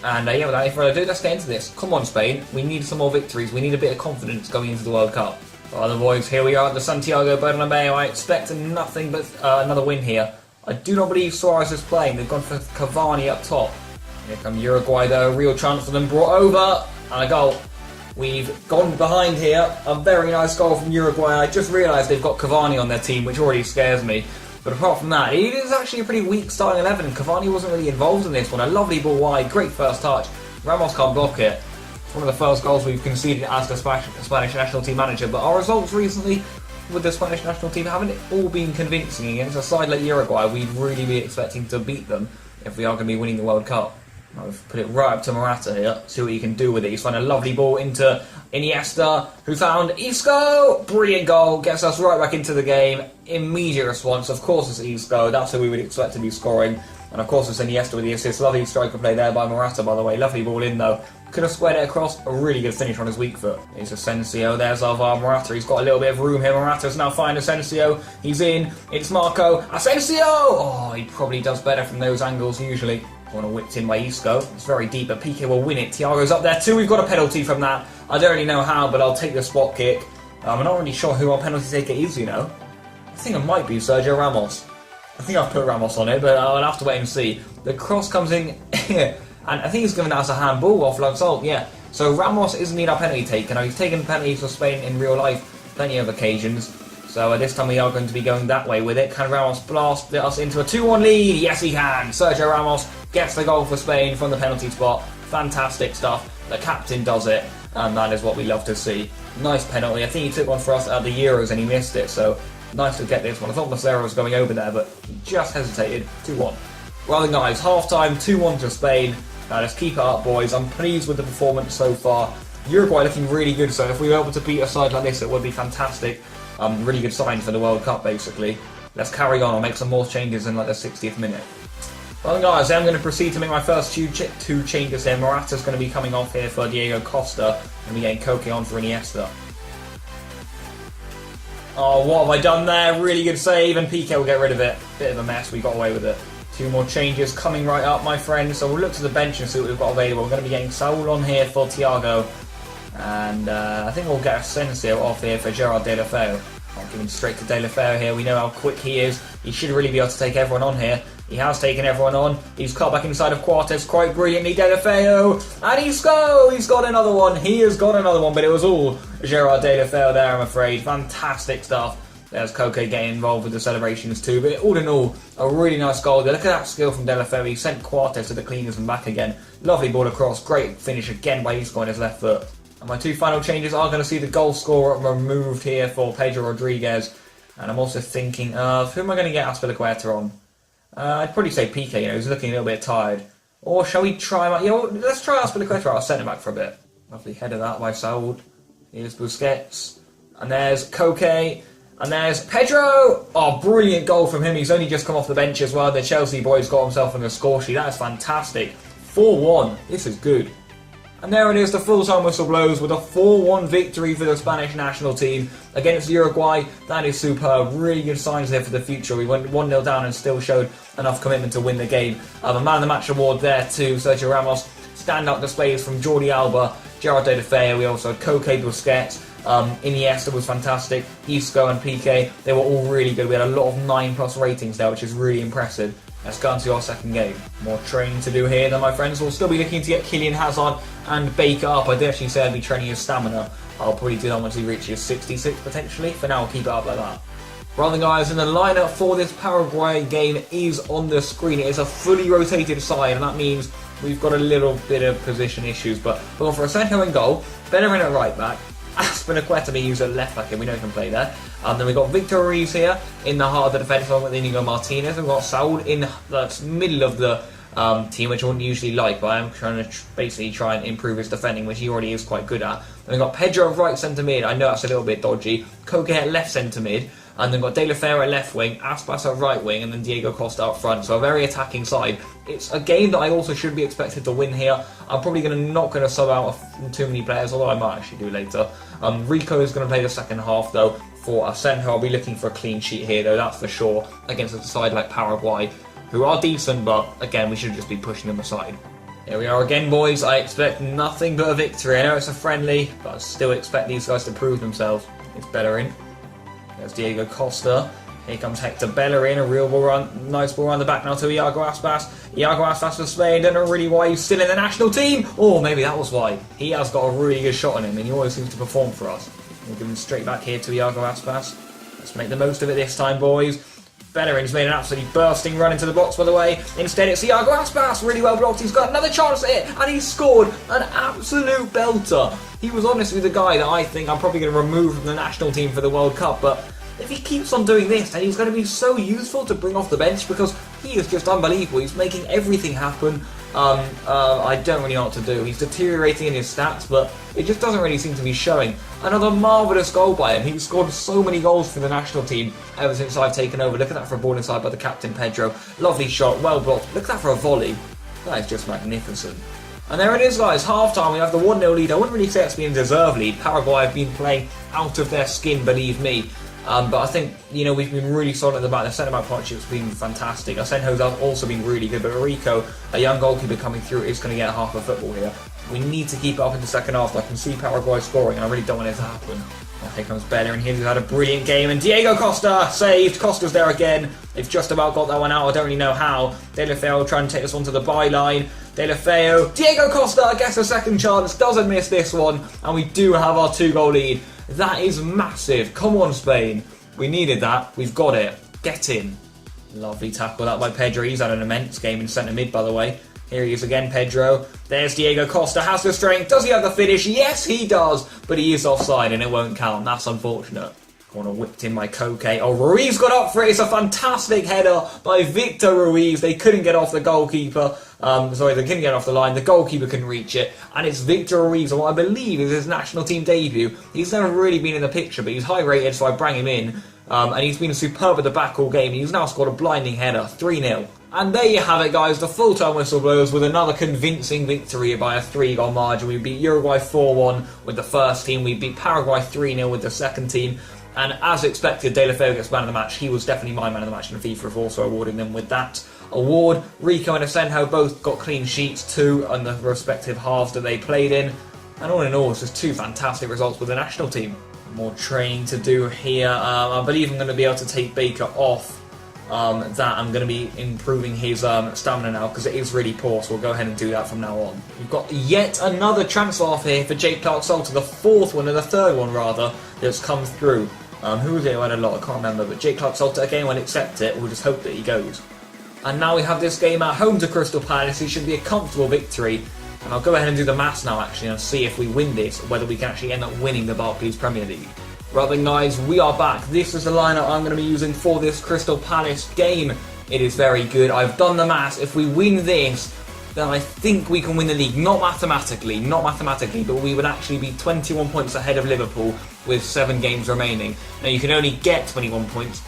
Yeah, without any further ado, let's get into this. Come on, Spain. We need some more victories. We need a bit of confidence going into the World Cup. Right, the boys, here we are at the Santiago Bernabeu. I expect nothing but another win here. I do not believe Suarez is playing. They've gone for Cavani up top. Here come Uruguay, though. Real chance for them. Brought over. And a goal. We've gone behind here. A very nice goal from Uruguay. I just realised they've got Cavani on their team, which already scares me. But apart from that, it is actually a pretty weak starting 11. Cavani wasn't really involved in this one. A lovely ball wide, great first touch. Ramos can't block it. It's one of the first goals we've conceded as the Spanish national team manager. But our results recently with the Spanish national team haven't all been convincing. Against a side like Uruguay, we'd really be expecting to beat them if we are going to be winning the World Cup. I've put it right up to Morata here. See what he can do with it. He's found a lovely ball into Iniesta, who found Isco. Brilliant goal. Gets us right back into the game. Immediate response. Of course it's Isco. That's who we would expect to be scoring. And of course it's Iniesta with the assist. Lovely striker play there by Morata, by the way. Lovely ball in though. Could have squared it across. A really good finish on his weak foot. Here's Asensio. There's our Morata. He's got a little bit of room here. Morata's now finding Asensio. He's in. It's Marco. Asensio! Oh, he probably does better from those angles usually. Want to whipped in by Isco. It's very deep, but Piqué will win it. Thiago's up there too. We've got a penalty from that. I don't really know how, but I'll take the spot kick. I'm not really sure who our penalty taker is, you know. I think it might be Sergio Ramos. I think I've put Ramos on it, but I'll have to wait and see. The cross comes in, and I think he's given us a handball off Lansol, yeah. So Ramos isn't our penalty taker. Now, he's taken penalties for Spain in real life plenty of occasions. So this time we are going to be going that way with it. Can Ramos blast us into a 2-1 lead? Yes, he can. Sergio Ramos gets the goal for Spain from the penalty spot. Fantastic stuff. The captain does it, and that is what we love to see. Nice penalty. I think he took one for us at the Euros and he missed it, so nice to get this one. I thought Massero was going over there, but he just hesitated. 2-1. Well then guys, half-time, 2-1 to Spain. Now let's keep it up, boys. I'm pleased with the performance so far. Uruguay looking really good, so if we were able to beat a side like this, it would be fantastic. Really good sign for the World Cup, basically. Let's carry on. I'll make some more changes in like the 60th minute. Well guys, I'm going to proceed to make my first two changes here. Morata's going to be coming off here for Diego Costa, and we're getting Koke on for Iniesta. Oh, what have I done there? Really good save, and Piqué will get rid of it. Bit of a mess, we got away with it. Two more changes coming right up, my friends. So we'll look to the bench and see what we've got available. We're going to be getting Saul on here for Thiago. And I think we'll get Asensio off here for Gerard Deulofeu. I'll give him straight to Deulofeu here. We know how quick he is. He should really be able to take everyone on here. He has taken everyone on. He's cut back inside of Quartes quite brilliantly. Deulofeu. And he's got another one. He has got another one, but it was all Gerard Deulofeu there, I'm afraid. Fantastic stuff. There's Koke getting involved with the celebrations too. But all in all, a really nice goal. Look at that skill from Deulofeu. He sent Quartes to the cleaners and back again. Lovely ball across. Great finish again by Isco on his left foot. And my two final changes are going to see the goal scorer removed here for Pedro Rodriguez. And I'm also thinking of, who am I going to get Azpilicueta on? I'd probably say Piqué, you know, he's looking a little bit tired. Or shall we try him out? Yeah, well, let's try Azpilicueta out. I'll send him back for a bit. Lovely header that by Saul. Here's Busquets. And there's Koke. And there's Pedro. Oh, brilliant goal from him. He's only just come off the bench as well. The Chelsea boy's got himself on the score sheet. That is fantastic. 4-1. This is good. And there it is, the full-time whistle blows with a 4-1 victory for the Spanish national team against Uruguay. That is superb. Really good signs there for the future. We went 1-0 down and still showed enough commitment to win the game. A man of the match award there too. Sergio Ramos. Standout displays from Jordi Alba, Gerard Deulofeu. We also had Koke, Busquets. Iniesta was fantastic. Isco and Piqué. They were all really good. We had a lot of 9+ ratings there, which is really impressive. Let's go on to our second game. More training to do here then, my friends. We'll still be looking to get Kylian Hazard and Baker up. I did actually say I'd be training his stamina. I'll probably do that once he reaches 66 potentially. For now, I'll keep it up like that. Right then guys, and the lineup for this Paraguay game is on the screen. It is a fully rotated side, and that means we've got a little bit of position issues. But we're going for Asensio in goal, Bellerin at right back, Azpilicueta being used at left back, and we know he can play there. Then we've got Victor Ruiz here in the heart of the defence, along with Inigo Martinez. We've got Saul in the middle of the team, which I wouldn't usually like, but I'm trying to basically try and improve his defending, which he already is quite good at. Then we've got Pedro at right centre mid. I know that's a little bit dodgy. Koke at left centre mid. And then got Deulofeu at left wing, Aspas at right wing, and then Diego Costa up front. So a very attacking side. It's a game that I also should be expected to win here. I'm probably not going to sub out too many players, although I might actually do later. Rico is going to play the second half though for Asensio. I'll be looking for a clean sheet here though, that's for sure, against a side like Paraguay, who are decent, but again, we should just be pushing them aside. Here we are again, boys. I expect nothing but a victory. I know it's a friendly, but I still expect these guys to prove themselves. It's Bellerin. There's Diego Costa. Here comes Hector Bellerin, a real ball run, nice ball around the back now to Iago Aspas. Iago Aspas for Spain, don't know really why he's still in the national team. Or maybe that was why. He has got a really good shot on him and he always seems to perform for us. We'll give him straight back here to Iago Aspas. Let's make the most of it this time, boys. Bellerin's made an absolutely bursting run into the box, by the way. Instead, it's Iago Aspas, really well blocked. He's got another chance at it, and he's scored an absolute belter. He was honestly the guy that I think I'm probably going to remove from the national team for the World Cup, but if he keeps on doing this, then he's going to be so useful to bring off the bench because he is just unbelievable. He's making everything happen. I don't really know what to do. He's deteriorating in his stats, but it just doesn't really seem to be showing. Another marvellous goal by him. He's scored so many goals for the national team ever since I've taken over. Look at that for a ball inside by the captain, Pedro. Lovely shot, well blocked. Look at that for a volley. That is just magnificent. And there it is, guys. Half-time, we have the 1-0 lead. I wouldn't really say it's been a deserved lead. Paraguay have been playing out of their skin, believe me. But I think, we've been really solid at the back. The centre-back partnership's been fantastic. Asenjo's also been really good, but Rico, a young goalkeeper coming through, is going to get half a football here. We need to keep it up in the second half. I can see Paraguay scoring, and I really don't want it to happen. Here comes Bellerin, who's had a brilliant game, and Diego Costa saved. Costa's there again. They've just about got that one out. I don't really know how. Deulofeu will try and take this one to the byline. Deulofeu, Diego Costa gets a second chance, doesn't miss this one, and we do have our 2-goal lead. That is massive. Come on, Spain. We needed that. We've got it. Get in. Lovely tackle that by Pedro. He's had an immense game in centre mid, by the way. Here he is again, Pedro. There's Diego Costa. Has the strength. Does he have the finish? Yes, he does. But he is offside and it won't count. That's unfortunate. Corner whipped in by Koke. Oh, Ruiz got up for it. It's a fantastic header by Victor Ruiz. They couldn't get off the goalkeeper. They couldn't get off the line. The goalkeeper couldn't reach it. And it's Victor Ruiz, what I believe is his national team debut. He's never really been in the picture, but he's high rated, so I bring him in. And he's been superb at the back all game. He's now scored a blinding header, 3-0. And there you have it, guys. The full-time whistle blows with another convincing victory by a 3-goal margin. We beat Uruguay 4-1 with the first team. We beat Paraguay 3-0 with the second team. And as expected, Deulofeu gets man of the match. He was definitely my man of the match, and FIFA have also awarded them with that award. Rico and Asenjo both got clean sheets too on the respective halves that they played in. And all in all, it's just 2 fantastic results with the national team. More training to do here. I believe I'm going to be able to take Baker off. I'm going to be improving his stamina now because it is really poor, so we'll go ahead and do that from now on. We've got yet another transfer off here for Jake Clark-Salter, the 4th one, and the 3rd one rather, that's come through. Who was it who had a lot? I can't remember, but Jake Clark-Salter again will accept it. We'll just hope that he goes. And now we have this game at home to Crystal Palace. It should be a comfortable victory. And I'll go ahead and do the maths now actually and see if we win this, whether we can actually end up winning the Barclays Premier League. Right then, guys, we are back. This is the lineup I'm going to be using for this Crystal Palace game. It is very good. I've done the maths. If we win this, then I think we can win the league. Not mathematically, but we would actually be 21 points ahead of Liverpool with 7 games remaining. Now, you can only get 21 points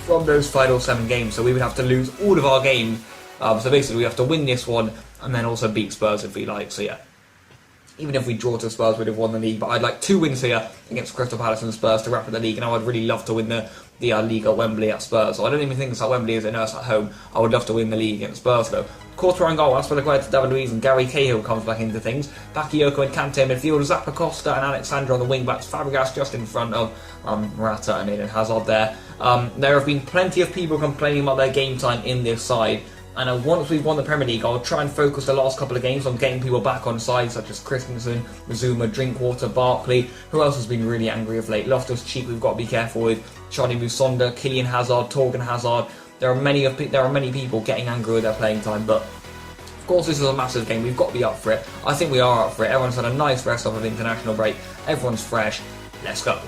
from those final 7 games, so we would have to lose all of our games. So basically, we have to win this one and then also beat Spurs if we like. So yeah, even if we draw to Spurs, we'd have won the league. But I'd like 2 wins here against Crystal Palace and Spurs to wrap up the league, and I would really love to win the league at Wembley at Spurs. So I don't even think it's at Wembley, is it? No, it's at home. I would love to win the league against Spurs though. Quarter and goal, Aspilicueta to David Luiz, and Gary Cahill comes back into things. Bakayoko and Kante midfield, Zappa Costa and Alexandra on the wing backs. Fabregas just in front of Morata and Eden Hazard there. There have been plenty of people complaining about their game time in this side. And once we've won the Premier League, I'll try and focus the last couple of games on getting people back on side, such as Christensen, Zuma, Drinkwater, Barkley. Who else has been really angry of late? Loftus-Cheek, we've got to be careful with. Charlie Musonda, Kylian Hazard, Torgan Hazard. There are many people getting angry with their playing time, but of course this is a massive game. We've got to be up for it. I think we are up for it. Everyone's had a nice rest off of international break. Everyone's fresh. Let's go.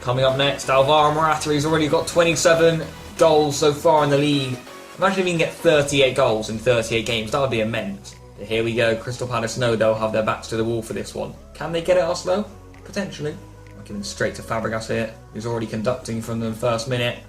Coming up next, Alvaro Morata. He's already got 27 goals so far in the league. Imagine if he can get 38 goals in 38 games, that would be immense. But here we go, Crystal Palace know they'll have their backs to the wall for this one. Can they get at us though? Potentially. I'll give him straight to Fabregas here, who's already conducting from the first minute.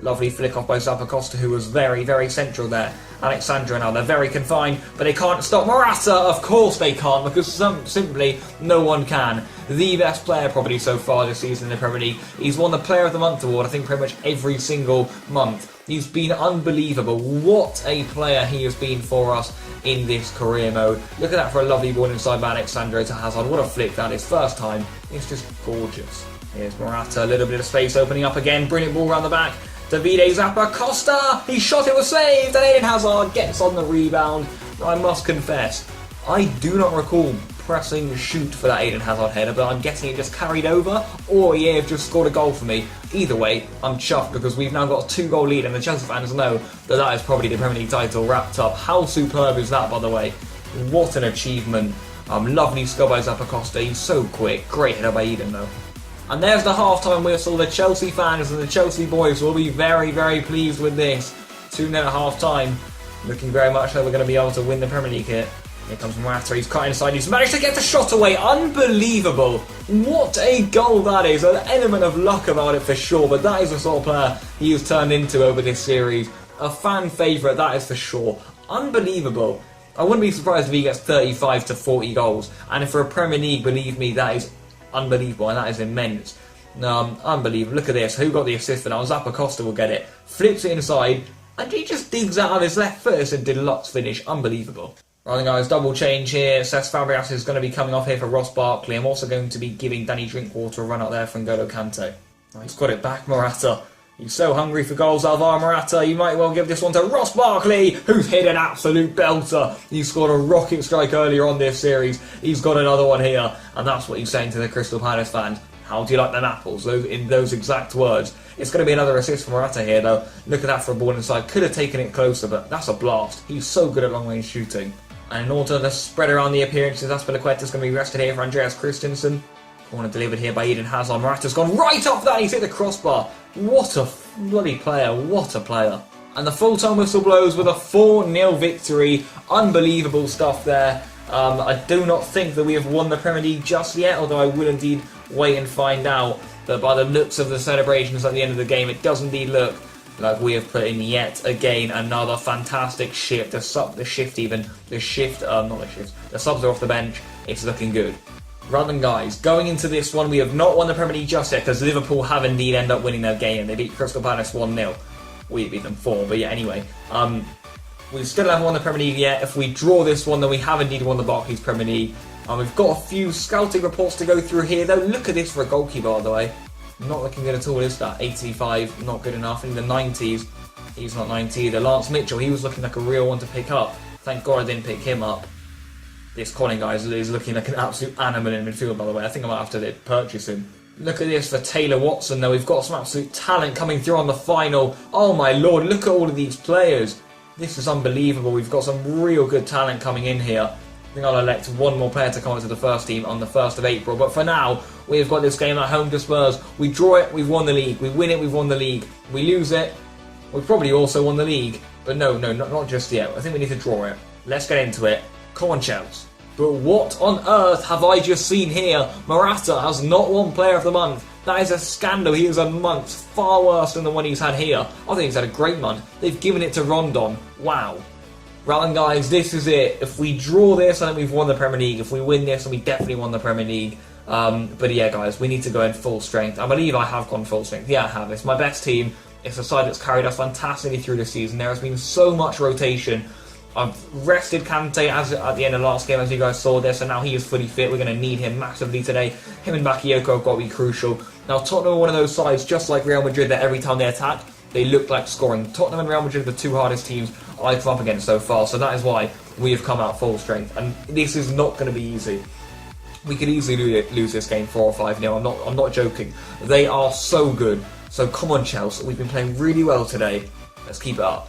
Lovely flick off by Zappa Costa, who was very, very central there. Alexandra now, they're very confined, but they can't stop Morata. Of course they can't, because simply no one can. The best player probably so far this season in the Premier League. He's won the Player of the Month award, I think pretty much every single month. He's been unbelievable. What a player he has been for us in this career mode. Look at that for a lovely ball inside by Alexandra to Hazard. What a flick that is. First time. It's just gorgeous. Here's Morata, a little bit of space opening up again. Brilliant ball around the back. Davide Zappacosta, he shot, it was saved, and Eden Hazard gets on the rebound. I must confess, I do not recall pressing shoot for that Eden Hazard header, but I'm guessing it just carried over, or EA have just scored a goal for me. Either way, I'm chuffed because we've now got a 2-goal lead, and the Chelsea fans know that that is probably the Premier League title wrapped up. How superb is that, by the way? What an achievement. Lovely score by Zappacosta, he's so quick. Great header by Eden though. And there's the half-time whistle. The Chelsea fans and the Chelsea boys will be very, very pleased with this. 2-0 at half-time. Looking very much like we're going to be able to win the Premier League here. Here comes Morata, he's cut inside, he's managed to get the shot away. Unbelievable. What a goal that is. An element of luck about it for sure, but that is the sort of player he has turned into over this series. A fan favourite, that is for sure. Unbelievable. I wouldn't be surprised if he gets 35 to 40 goals. And if for a Premier League, believe me, that is unbelievable, and that is immense. Unbelievable. Look at this. Who got the assist for now? Zappacosta will get it. Flips it inside, and he just digs out of his left foot. It's a deluxe finish. Unbelievable. Right then, guys, double change here. Cesc Fabregas is going to be coming off here for Ross Barkley. I'm also going to be giving Danny Drinkwater a run out there for N'Golo Kante. Oh, he's got it back, Morata. He's so hungry for goals, Alvaro Morata. You might well give this one to Ross Barkley, who's hit an absolute belter. He scored a rocket strike earlier on this series. He's got another one here, and that's what he's saying to the Crystal Palace fans. How do you like them apples? In those exact words. It's going to be another assist from Morata here, though. Look at that for a ball inside. Could have taken it closer, but that's a blast. He's so good at long-range shooting. And in order to spread around the appearances, Azpilicueta is going to be rested here for Andreas Christensen. Corner delivered here by Eden Hazard. Morata's gone right off that. He's hit the crossbar. What a bloody player. What a player. And the full-time whistle blows with a 4-0 victory. Unbelievable stuff there. I do not think that we have won the Premier League just yet, although I will indeed wait and find out. But by the looks of the celebrations at the end of the game, it does indeed look like we have put in yet again another fantastic shift. The subs are off the bench. It's looking good. Right then, guys, going into this one, we have not won the Premier League just yet because Liverpool have indeed ended up winning their game. They beat Crystal Palace 1-0. We beat them 4, but yeah, anyway. We still haven't won the Premier League yet. If we draw this one, then we have indeed won the Barclays Premier League. We've got a few scouting reports to go through here, though. Look at this for a goalkeeper, by the way. Not looking good at all, is that? 85, not good enough. In the 90s, he's not 90 either. Lance Mitchell, he was looking like a real one to pick up. Thank God I didn't pick him up. This Colin guy is looking like an absolute animal in midfield, by the way. I think I might have to purchase him. Look at this for Taylor Watson, though. We've got some absolute talent coming through on the final. Oh my lord, look at all of these players. This is unbelievable. We've got some real good talent coming in here. I think I'll elect one more player to come into the first team on the 1st of April. But for now, we've got this game at home to Spurs. We draw it, we've won the league. We win it, we've won the league. We lose it, we've probably also won the league. But no, not just yet. I think we need to draw it. Let's get into it. Come on, Chelsea. But what on earth have I just seen here? Morata has not won Player of the Month. That is a scandal. He is a month far worse than the one he's had here. I think he's had a great month. They've given it to Rondon. Wow. Right then, guys, this is it. If we draw this, I think we've won the Premier League. If we win this, then we definitely won the Premier League. But yeah, guys, we need to go in full strength. I believe I have gone full strength. Yeah, I have. It's my best team. It's a side that's carried us fantastically through the season. There has been so much rotation. I've rested Kante at the end of the last game, as you guys saw this, and now he is fully fit. We're going to need him massively today. Him and Bakayoko have got to be crucial. Now, Tottenham are one of those sides, just like Real Madrid, that every time they attack, they look like scoring. Tottenham and Real Madrid are the two hardest teams I've come up against so far, so that is why we have come out full strength. And this is not going to be easy. We could easily lose this game 4 or 5-0. I'm not joking. They are so good. So come on, Chelsea. We've been playing really well today. Let's keep it up.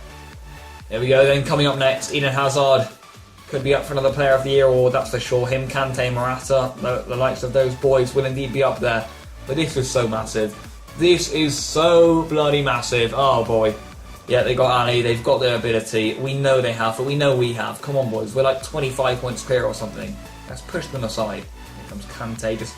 There we go, then coming up next, Eden Hazard could be up for another Player of the Year award, that's for sure. Him, Kante, Morata, the likes of those boys will indeed be up there. But this is so massive. This is so bloody massive. Oh boy. Yeah, they got Ali, they've got the ability. We know they have, but we know we have. Come on, boys, we're like 25 points clear or something. Let's push them aside. Here comes Kante, just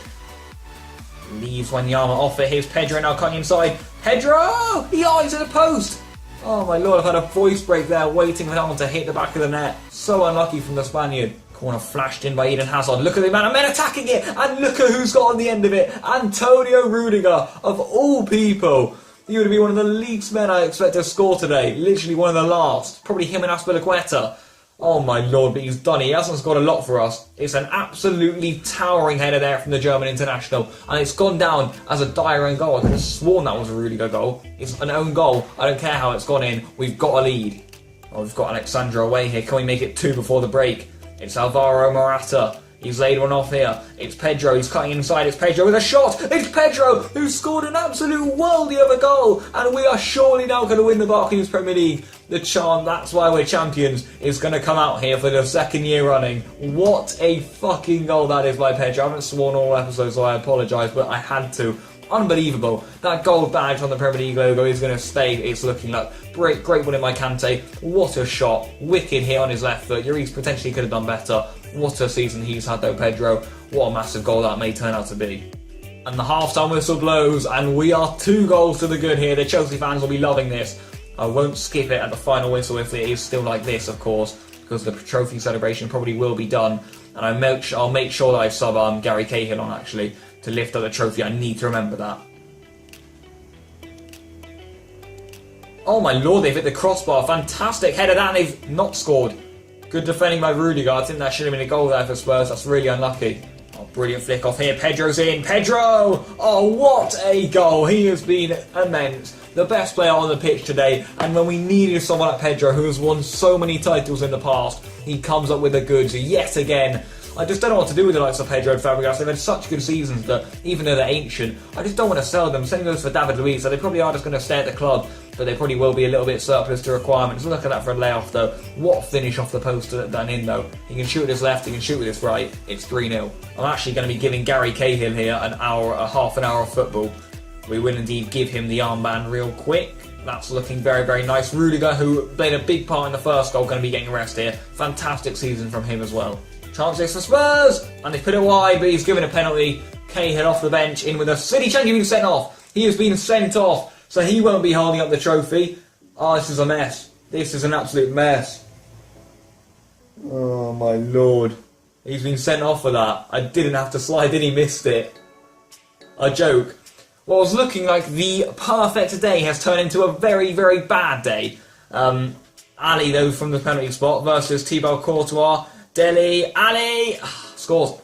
leaves Wanyama off it. Here's Pedro now cutting inside. Pedro! He's at the post! Oh my lord, I've had a voice break there waiting for that one to hit the back of the net. So unlucky from the Spaniard. Corner flashed in by Eden Hazard. Look at the amount of men attacking it. And look at who's got on the end of it. Antonio Rudiger, of all people. He would be one of the least men I expect to score today. Literally one of the last. Probably him and Azpilicueta. Oh my lord, but he's done it. He hasn't scored a lot for us. It's an absolutely towering header there from the German international, and it's gone down as a dire own goal. I could have sworn that was a Rudiger goal. It's an own goal. I don't care how it's gone in. We've got a lead. Oh, we've got Alexandra away here. Can we make it 2 before the break? It's Alvaro Morata. He's laid one off here. It's Pedro. He's cutting inside. It's Pedro with a shot. It's Pedro who scored an absolute worldie of a goal. And we are surely now going to win the Barclays Premier League. The charm, that's why we're champions, is going to come out here for the 2nd year running. What a fucking goal that is by Pedro. I haven't sworn all episodes, so I apologise, but I had to. Unbelievable. That gold badge on the Premier League logo is going to stay. It's looking like great one in by Kante. What a shot. Wicked hit on his left foot. Lloris potentially could have done better. What a season he's had though, Pedro. What a massive goal that may turn out to be. And the half-time whistle blows, and we are 2 goals to the good here. The Chelsea fans will be loving this. I won't skip it at the final whistle if it is still like this, of course, because the trophy celebration probably will be done. And I'll make sure that I sub Gary Cahill on, actually, to lift up the trophy. I need to remember that. Oh my lord, they've hit the crossbar. Fantastic header that, and they've not scored. Good defending by Rudiger. I think that should have been a goal there for Spurs. That's really unlucky. Oh, brilliant flick off here. Pedro's in. Pedro! Oh, what a goal. He has been immense. The best player on the pitch today. And when we needed someone like Pedro, who has won so many titles in the past, he comes up with the goods yet again. I just don't know what to do with the likes of Pedro and Fabregas. They've had such good seasons that, even though they're ancient, I just don't want to sell them. Same goes for David Luiz, so they probably are just going to stay at the club, but they probably will be a little bit surplus to requirements. Look at that for a layoff, though. What a finish off the post done in, though. He can shoot with his left, he can shoot with his right. It's 3-0. I'm actually going to be giving Gary Cahill here half an hour of football. We will indeed give him the armband real quick. That's looking very nice. Rudiger, who played a big part in the first goal, going to be getting a rest here. Fantastic season from him as well. Chances for Spurs, and they put it wide, but he's given a penalty. Cahill off the bench, in with a city change. He's been sent off. He has been sent off, so he won't be holding up the trophy. Oh, this is a mess. This is an absolute mess. Oh my lord. He's been sent off for that. I didn't have to slide in, he missed it. A joke. What was looking like the perfect day has turned into a very bad day. Ali, though, from the penalty spot versus Thibaut Courtois. Dele Ali scores.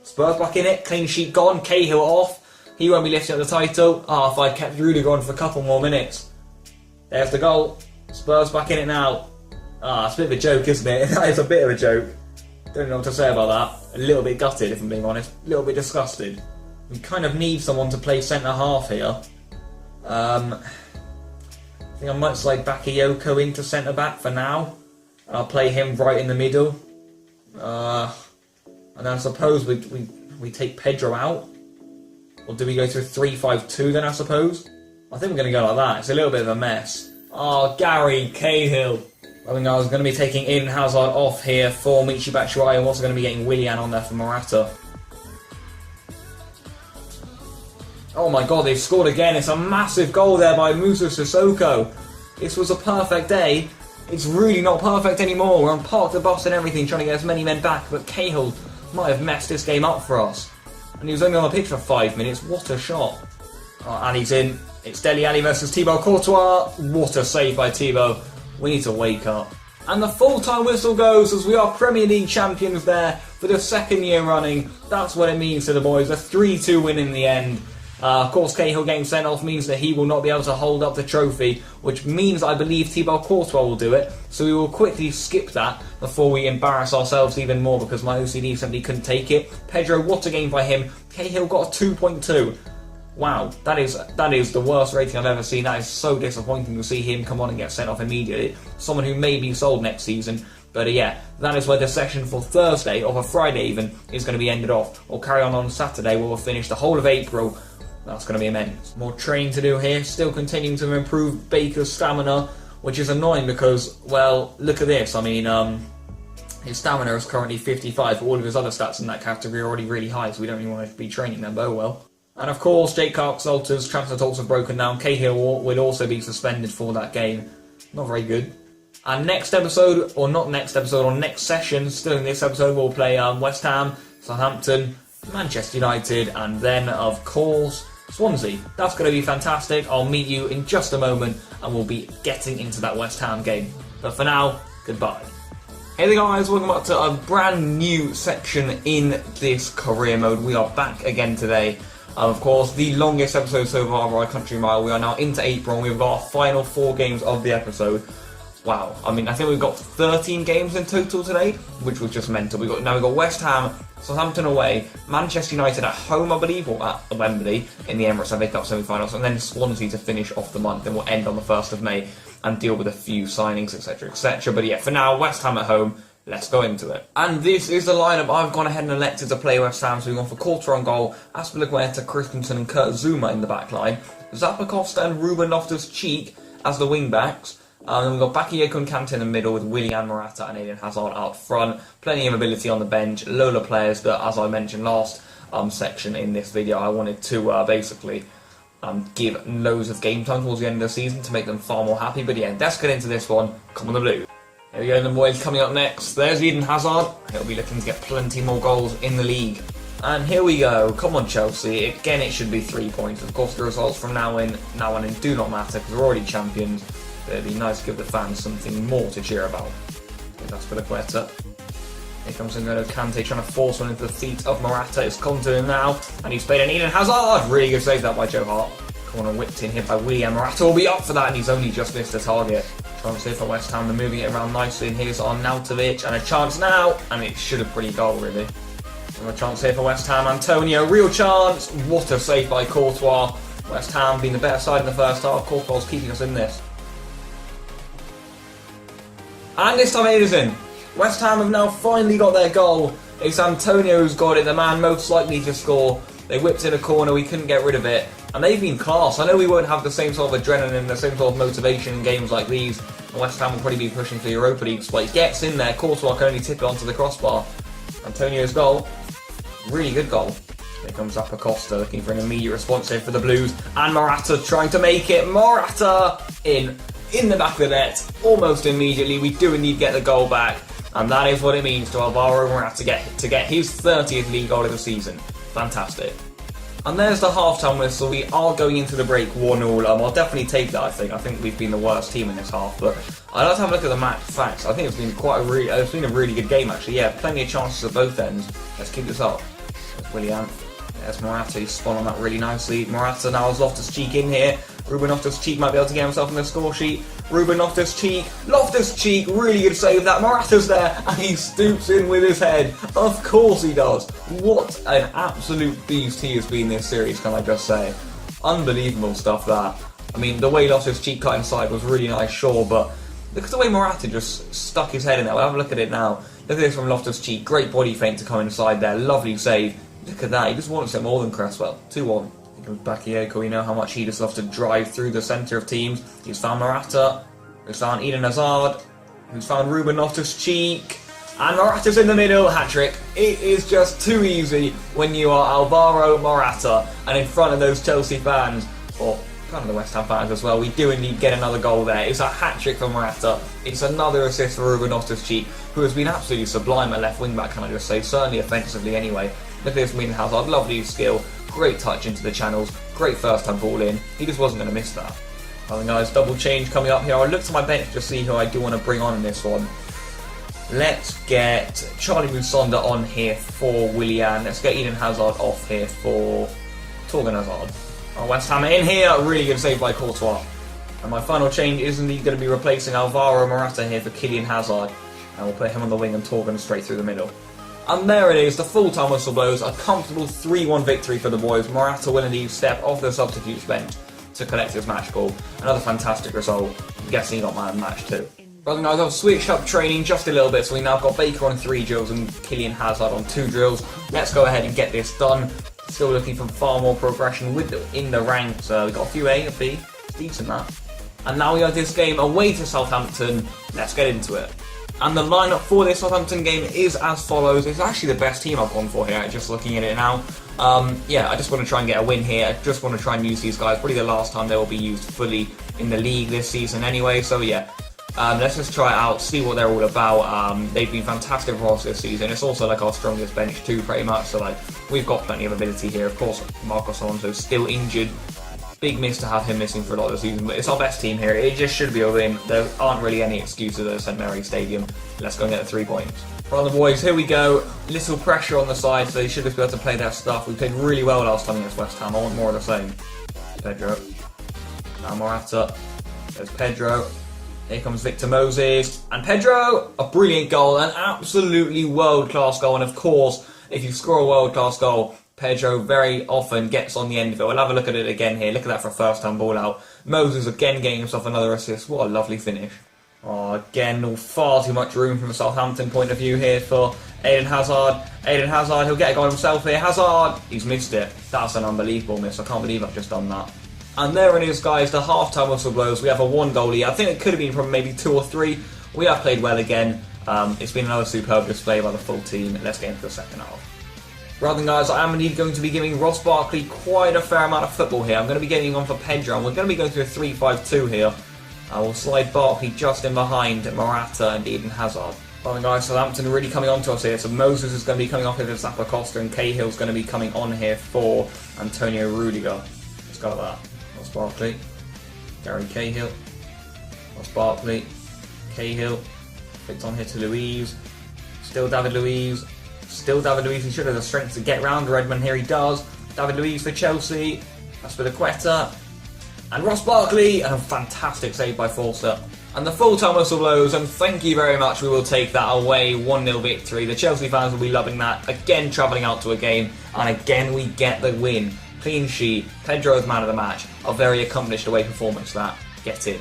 Spurs back in it. Clean sheet gone. Cahill off. He won't be lifting up the title. If I kept Rudiger on for a couple more minutes. There's the goal. Spurs back in it now. It's a bit of a joke, isn't it? That is a bit of a joke. Don't know what to say about that. A little bit gutted, if I'm being honest. A little bit disgusted. We kind of need someone to play centre half here. I think I might slide Bakayoko into centre back for now. I'll play him right in the middle. And then I suppose we take Pedro out. Or do we go to a 3-5-2 then, I suppose? I think we're going to go like that. It's a little bit of a mess. Gary Cahill. I think I was going to be taking Eden Hazard off here for Michy Batshuayi. I'm also going to be getting Willian on there for Morata. Oh my god, they've scored again. It's a massive goal there by Musa Sissoko. This was a perfect day. It's really not perfect anymore. We're on park the bus and everything, trying to get as many men back, but Cahill might have messed this game up for us. And he was only on the pitch for 5 minutes. What a shot. Ali's in. It's Dele Alli versus Thibaut Courtois. What a save by Thibaut. We need to wake up. And the full-time whistle goes as we are Premier League champions there for the 2nd year running. That's what it means to the boys. A 3-2 win in the end. Of course, Cahill getting sent off means that he will not be able to hold up the trophy, which means I believe Thibaut Courtois will do it. So we will quickly skip that before we embarrass ourselves even more because my OCD simply couldn't take it. Pedro, what a game by him. Cahill got a 2.2. Wow, that is the worst rating I've ever seen. That is so disappointing to see him come on and get sent off immediately. Someone who may be sold next season. But yeah, that is where the session for Thursday, or for Friday even, is going to be ended off. We'll carry on Saturday where we'll finish the whole of April. That's going to be immense. More training to do here. Still continuing to improve Baker's stamina, which is annoying because, well, look at this. I mean, his stamina is currently 55. All of his other stats in that category are already really high, so we don't really want to be training them, but oh well. And of course, Jake Clark-Salter's transfer talks have broken down. Cahill will also be suspended for that game. Not very good. And next episode, or not next episode, or next session, still in this episode, we'll play West Ham, Southampton, Manchester United, and then, of course, Swansea. That's going to be fantastic. I'll meet you in just a moment and we'll be getting into that West Ham game. But for now, goodbye. Hey there guys, welcome back to a brand new section in this career mode. We are back again today. Of course, the longest episode so far of our country mile. We are now into April and we've got our final 4 games of the episode. Wow, I mean, I think we've got 13 games in total today, which was just mental. We've got West Ham, Southampton away, Manchester United at home, I believe, or at Wembley in the Emirates FA Cup semi-finals, and then Swansea to finish off the month. Then we'll end on the 1st of May and deal with a few signings, etc, etc. But yeah, for now, West Ham at home. Let's go into it. And this is the lineup I've gone ahead and elected to play West Ham. So we've gone for Courtois on goal, AlexWBGraphics, Christensen and Kurt Zouma in the back line, Zappacosta and Ruben Loftus-Cheek as the wing-backs. Then we've got Bakayoko and Kante in the middle with Willian, Morata and Eden Hazard out front. Plenty of ability on the bench, load of players that, as I mentioned last section in this video, I wanted to basically give loads of game time towards the end of the season to make them far more happy. But yeah, let's get into this one. Come on the Blue. Here we go, the boys coming up next. There's Eden Hazard. He'll be looking to get plenty more goals in the league. And here we go. Come on, Chelsea. Again, it should be 3 points. Of course, the results from now on in do not matter because we're already champions. But it'd be nice to give the fans something more to cheer about. That's for the Quetta. Here comes N'Golo Kante trying to force one into the feet of Morata. It's come to him now. And he's played an Eden Hazard. Really good save that by Joe Hart. Come on, whipped in here by Willian. Morata will be up for that and he's only just missed the target. Chance here for West Ham, they're moving it around nicely, and here's Arnautovic, and a chance now, and it should have pretty goal really. And a chance here for West Ham, Antonio, real chance, what a save by Courtois. West Ham being the better side in the first half, Courtois keeping us in this. And this time it is in. West Ham have now finally got their goal. It's Antonio who's got it, the man most likely to score. They whipped in a corner, we couldn't get rid of it. And they've been class. I know we won't have the same sort of adrenaline, the same sort of motivation in games like these. And West Ham will probably be pushing for Europa League, but he gets in there. Courtois can only tip it onto the crossbar. Antonio's goal. Really good goal. Here comes Zappacosta looking for an immediate response here for the Blues. And Morata trying to make it. Morata in the back of the net. Almost immediately. We do indeed get the goal back. And that is what it means to Alvaro Morata to get his 30th league goal of the season. Fantastic. And there's the half-time whistle. We are going into the break 1-1. I'll definitely take that, I think. I think we've been the worst team in this half, but I'd like to have a look at the match facts. I think it's been it's been a really good game, actually. Yeah, plenty of chances at both ends. Let's keep this up. There's Willian. There's Morata. He's spun on that really nicely. Morata now has Loftus-Cheek in here. Ruben Loftus-Cheek might be able to get himself in the score sheet. Ruben Loftus-Cheek. Loftus-Cheek, really good save that. Morata's there, and he stoops in with his head. Of course he does. What an absolute beast he has been this series, can I just say. Unbelievable stuff, that. I mean, the way Loftus-Cheek cut inside was really nice, sure, but look at the way Morata just stuck his head in there. We'll have a look at it now. Look at this from Loftus-Cheek. Great body feint to come inside there. Lovely save. Look at that. He just wants it more than Cresswell. 2-1. Here comes Bakayoko. We know how much he just loves to drive through the centre of teams. He's found Morata. He's found Eden Hazard. He's found Ruben Loftus-Cheek. And Morata's in the middle. Hat-trick. It is just too easy when you are Alvaro Morata. And in front of those Chelsea fans, or kind of the West Ham fans as well, we do indeed get another goal there. It's a hat-trick for Morata. It's another assist for Ruben Loftus-Cheek, who has been absolutely sublime at left wing-back, can I just say. Certainly offensively anyway. Look at this Eden Hazard. Lovely skill. Great touch into the channels. Great first-time ball in. He just wasn't going to miss that. Well, guys, double change coming up here. I'll look to my bench to see who I do want to bring on in this one. Let's get Charlie Musonda on here for Willian. Let's get Eden Hazard off here for Torgan Hazard. West Ham in here. Really good save by Courtois. And my final change is indeed going to be replacing Alvaro Morata here for Kylian Hazard. And we'll put him on the wing and Torgan straight through the middle. And there it is, the full-time whistle blows. A comfortable 3-1 victory for the boys. Morata will indeed step off the substitutes bench to collect his match ball. Another fantastic result. I'm guessing he got man of the match too. Right guys, I've switched up training just a little bit, so we now got Baker on 3 drills and Kylian Hazard on 2 drills. Let's go ahead and get this done. Still looking for far more progression in the ranks. We've got a few A, a B, decent that. And now we have this game away to Southampton. Let's get into it. And the lineup for this Southampton game is as follows. It's actually the best team I've gone for here, just looking at it now. Yeah, I just want to try and get a win here. I just want to try and use these guys. Probably the last time they will be used fully in the league this season anyway. So yeah, let's just try it out, see what they're all about. They've been fantastic for us this season. It's also like our strongest bench too, pretty much. So like, we've got plenty of ability here. Of course, Marcos Alonso's still injured. Big miss to have him missing for a lot of the season, but it's our best team here. It just should be a win. There aren't really any excuses at St Mary's Stadium. Let's go and get the 3 points. Right, the boys, here we go. Little pressure on the side, so they should just be able to play their stuff. We played really well last time against West Ham. I want more of the same. Pedro. Now Morata. There's Pedro. Here comes Victor Moses. And Pedro! A brilliant goal. An absolutely world-class goal. And of course, if you score a world-class goal, Pedro very often gets on the end of it. We'll have a look at it again here. Look at that for a first-time ball out. Moses again getting himself another assist. What a lovely finish. Oh, again, far too much room from a Southampton point of view here for Eden Hazard. Eden Hazard, he'll get a goal himself here. Hazard! He's missed it. That's an unbelievable miss. I can't believe I've just done that. And there it is, guys. The half-time whistle blows. We have a 1-goal lead. I think it could have been from maybe 2 or 3. We have played well again. It's been another superb display by the full team. Let's get into the second half. Right then, guys, I am indeed going to be giving Ross Barkley quite a fair amount of football here. I'm going to be getting on for Pedro, and we're going to be going through a 3-5-2 here. I will slide Barkley just in behind Morata and Eden Hazard. Right then, guys, Southampton really coming on to us here. So Moses is going to be coming off here for Zappa Costa, and Cahill's going to be coming on here for Antonio Rudiger. Let's go with that. Ross Barkley, Gary Cahill, Ross Barkley, Cahill, flicked on here to Luiz, still David Luiz. Still David Luiz, he should have the strength to get round Redmond, here he does. David Luiz for Chelsea, Aspilicueta, and Ross Barkley, and a fantastic save by Forster. And the full-time whistle blows, and thank you very much, we will take that away, 1-0 victory. The Chelsea fans will be loving that, again travelling out to a game, and again we get the win. Clean sheet, Pedro's man of the match, a very accomplished away performance that, get in.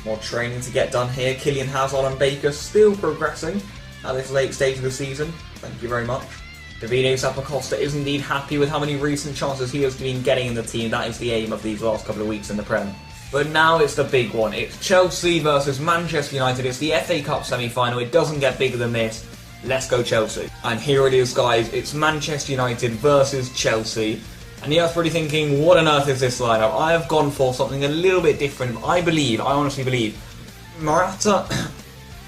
More training to get done here, Kylian Hazard and Baker still progressing at this late stage of the season. Thank you very much. Davide Zappacosta is indeed happy with how many recent chances he has been getting in the team. That is the aim of these last couple of weeks in the Prem. But now it's the big one. It's Chelsea versus Manchester United. It's the FA Cup semi-final. It doesn't get bigger than this. Let's go Chelsea. And here it is, guys. It's Manchester United versus Chelsea. And you're probably thinking, what on earth is this lineup? I have gone for something a little bit different. I honestly believe, Morata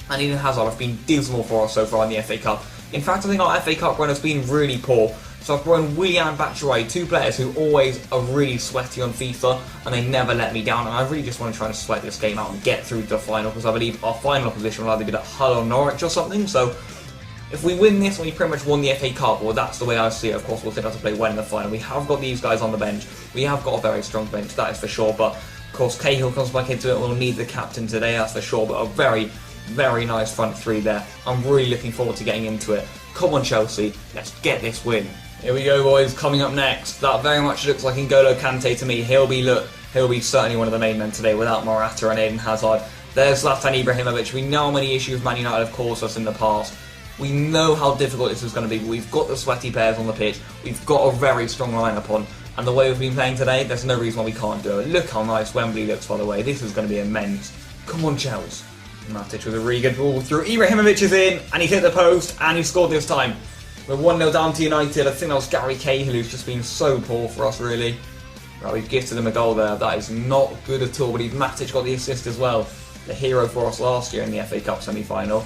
and Eden Hazard have been dismal for us so far in the FA Cup. In fact, I think our FA Cup run has been really poor. So I've brought in Willian and Batshuayi, 2 players who always are really sweaty on FIFA, and they never let me down. And I really just want to try and sweat this game out and get through to the final, because I believe our final opposition will either be like Hull or Norwich or something. So if we win this, we pretty much won the FA Cup. Well, that's the way I see it. Of course, we'll still have to play well in the final. We have got these guys on the bench. We have got a very strong bench, that is for sure. But of course, Cahill comes back into it. We'll need the captain today, that's for sure. But a very, very nice front 3 there. I'm really looking forward to getting into it. Come on, Chelsea, let's get this win. Here we go, boys. Coming up next, that very much looks like N'Golo Kante to me. He'll be certainly one of the main men today without Morata and Eden Hazard. There's Zlatan Ibrahimovic. We know how many issues Man United have caused us in the past. We know how difficult this is going to be. We've got the sweaty players on the pitch. We've got a very strong lineup on. And the way we've been playing today, there's no reason why we can't do it. Look how nice Wembley looks, by the way. This is going to be immense. Come on, Chelsea. Matic with a really good ball through. Ibrahimovic is in, and he's hit the post, and he scored this time. We're 1-0 down to United. I think that was Gary Cahill, who's just been so poor for us, really. Right, we've gifted him a goal there. That is not good at all, but Matic got the assist as well. The hero for us last year in the FA Cup semi-final.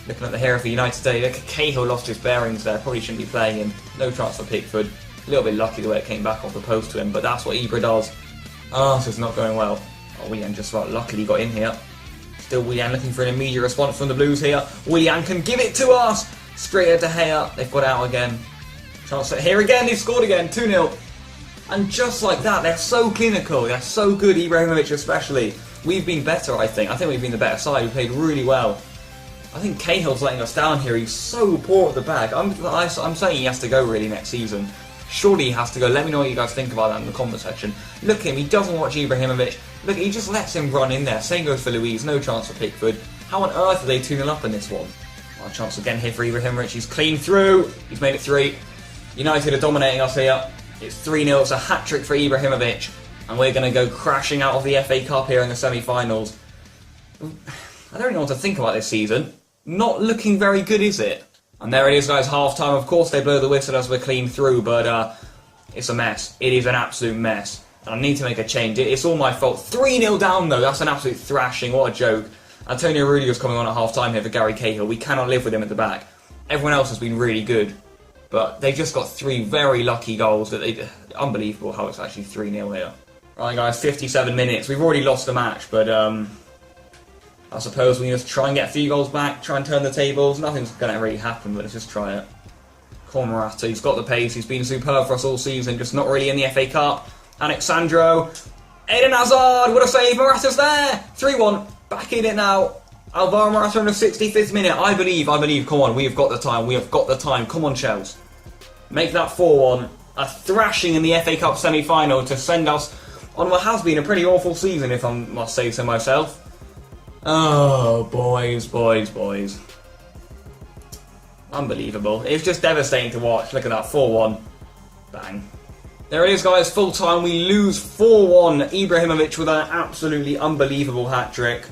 Looking at the hero for United today, look, Cahill lost his bearings there. Probably shouldn't be playing him. No chance for Pickford. A little bit lucky the way it came back off the post to him, but that's what Ibra does. Oh, this is not going well. Oh, Willian just about luckily got in here. Still Willian looking for an immediate response from the Blues here. Willian can give it to us! Straight at De Gea. They've got out again. Chance here again, they've scored again, 2-0. And just like that, they're so clinical. They're so good, Ibrahimovic especially. We've been better, I think. I think we've been the better side. We played really well. I think Cahill's letting us down here. He's so poor at the back. I'm saying he has to go really next season. Surely he has to go. Let me know what you guys think about that in the comment section. Look at him, he doesn't watch Ibrahimovic. Look, he just lets him run in there. Same goes for Luiz, no chance for Pickford. How on earth are they 2-0 up in this one? Well, chance again here for Ibrahimovic. He's clean through. He's made it 3. United are dominating us here. It's 3-0. It's a hat-trick for Ibrahimovic. And we're going to go crashing out of the FA Cup here in the semi-finals. I don't know what to think about this season. Not looking very good, is it? And there it is, guys, half-time. Of course, they blow the whistle as we're clean through, but it's a mess. It is an absolute mess. And I need to make a change. It's all my fault. 3-0 down, though. That's an absolute thrashing. What a joke. Antonio Rudiger's coming on at half-time here for Gary Cahill. We cannot live with him at the back. Everyone else has been really good. But they've just got 3 very lucky goals. Unbelievable how it's actually 3-0 here. Right guys, 57 minutes. We've already lost the match, but I suppose we just try and get a few goals back, try and turn the tables. Nothing's going to really happen, but let's just try it. Morata, he's got the pace, he's been superb for us all season, just not really in the FA Cup. Alexandro, Eden Hazard, what a save, Morata's there! 3-1, back in it now. Alvaro Morata in the 65th minute, I believe, come on, we have got the time, come on Chelsea. Make that 4-1, a thrashing in the FA Cup semi-final to send us on what has been a pretty awful season, if I must say so myself. Oh, boys. Unbelievable. It's just devastating to watch. Look at that, 4-1. Bang. There it is, guys, full time. We lose 4-1. Ibrahimovic with an absolutely unbelievable hat-trick.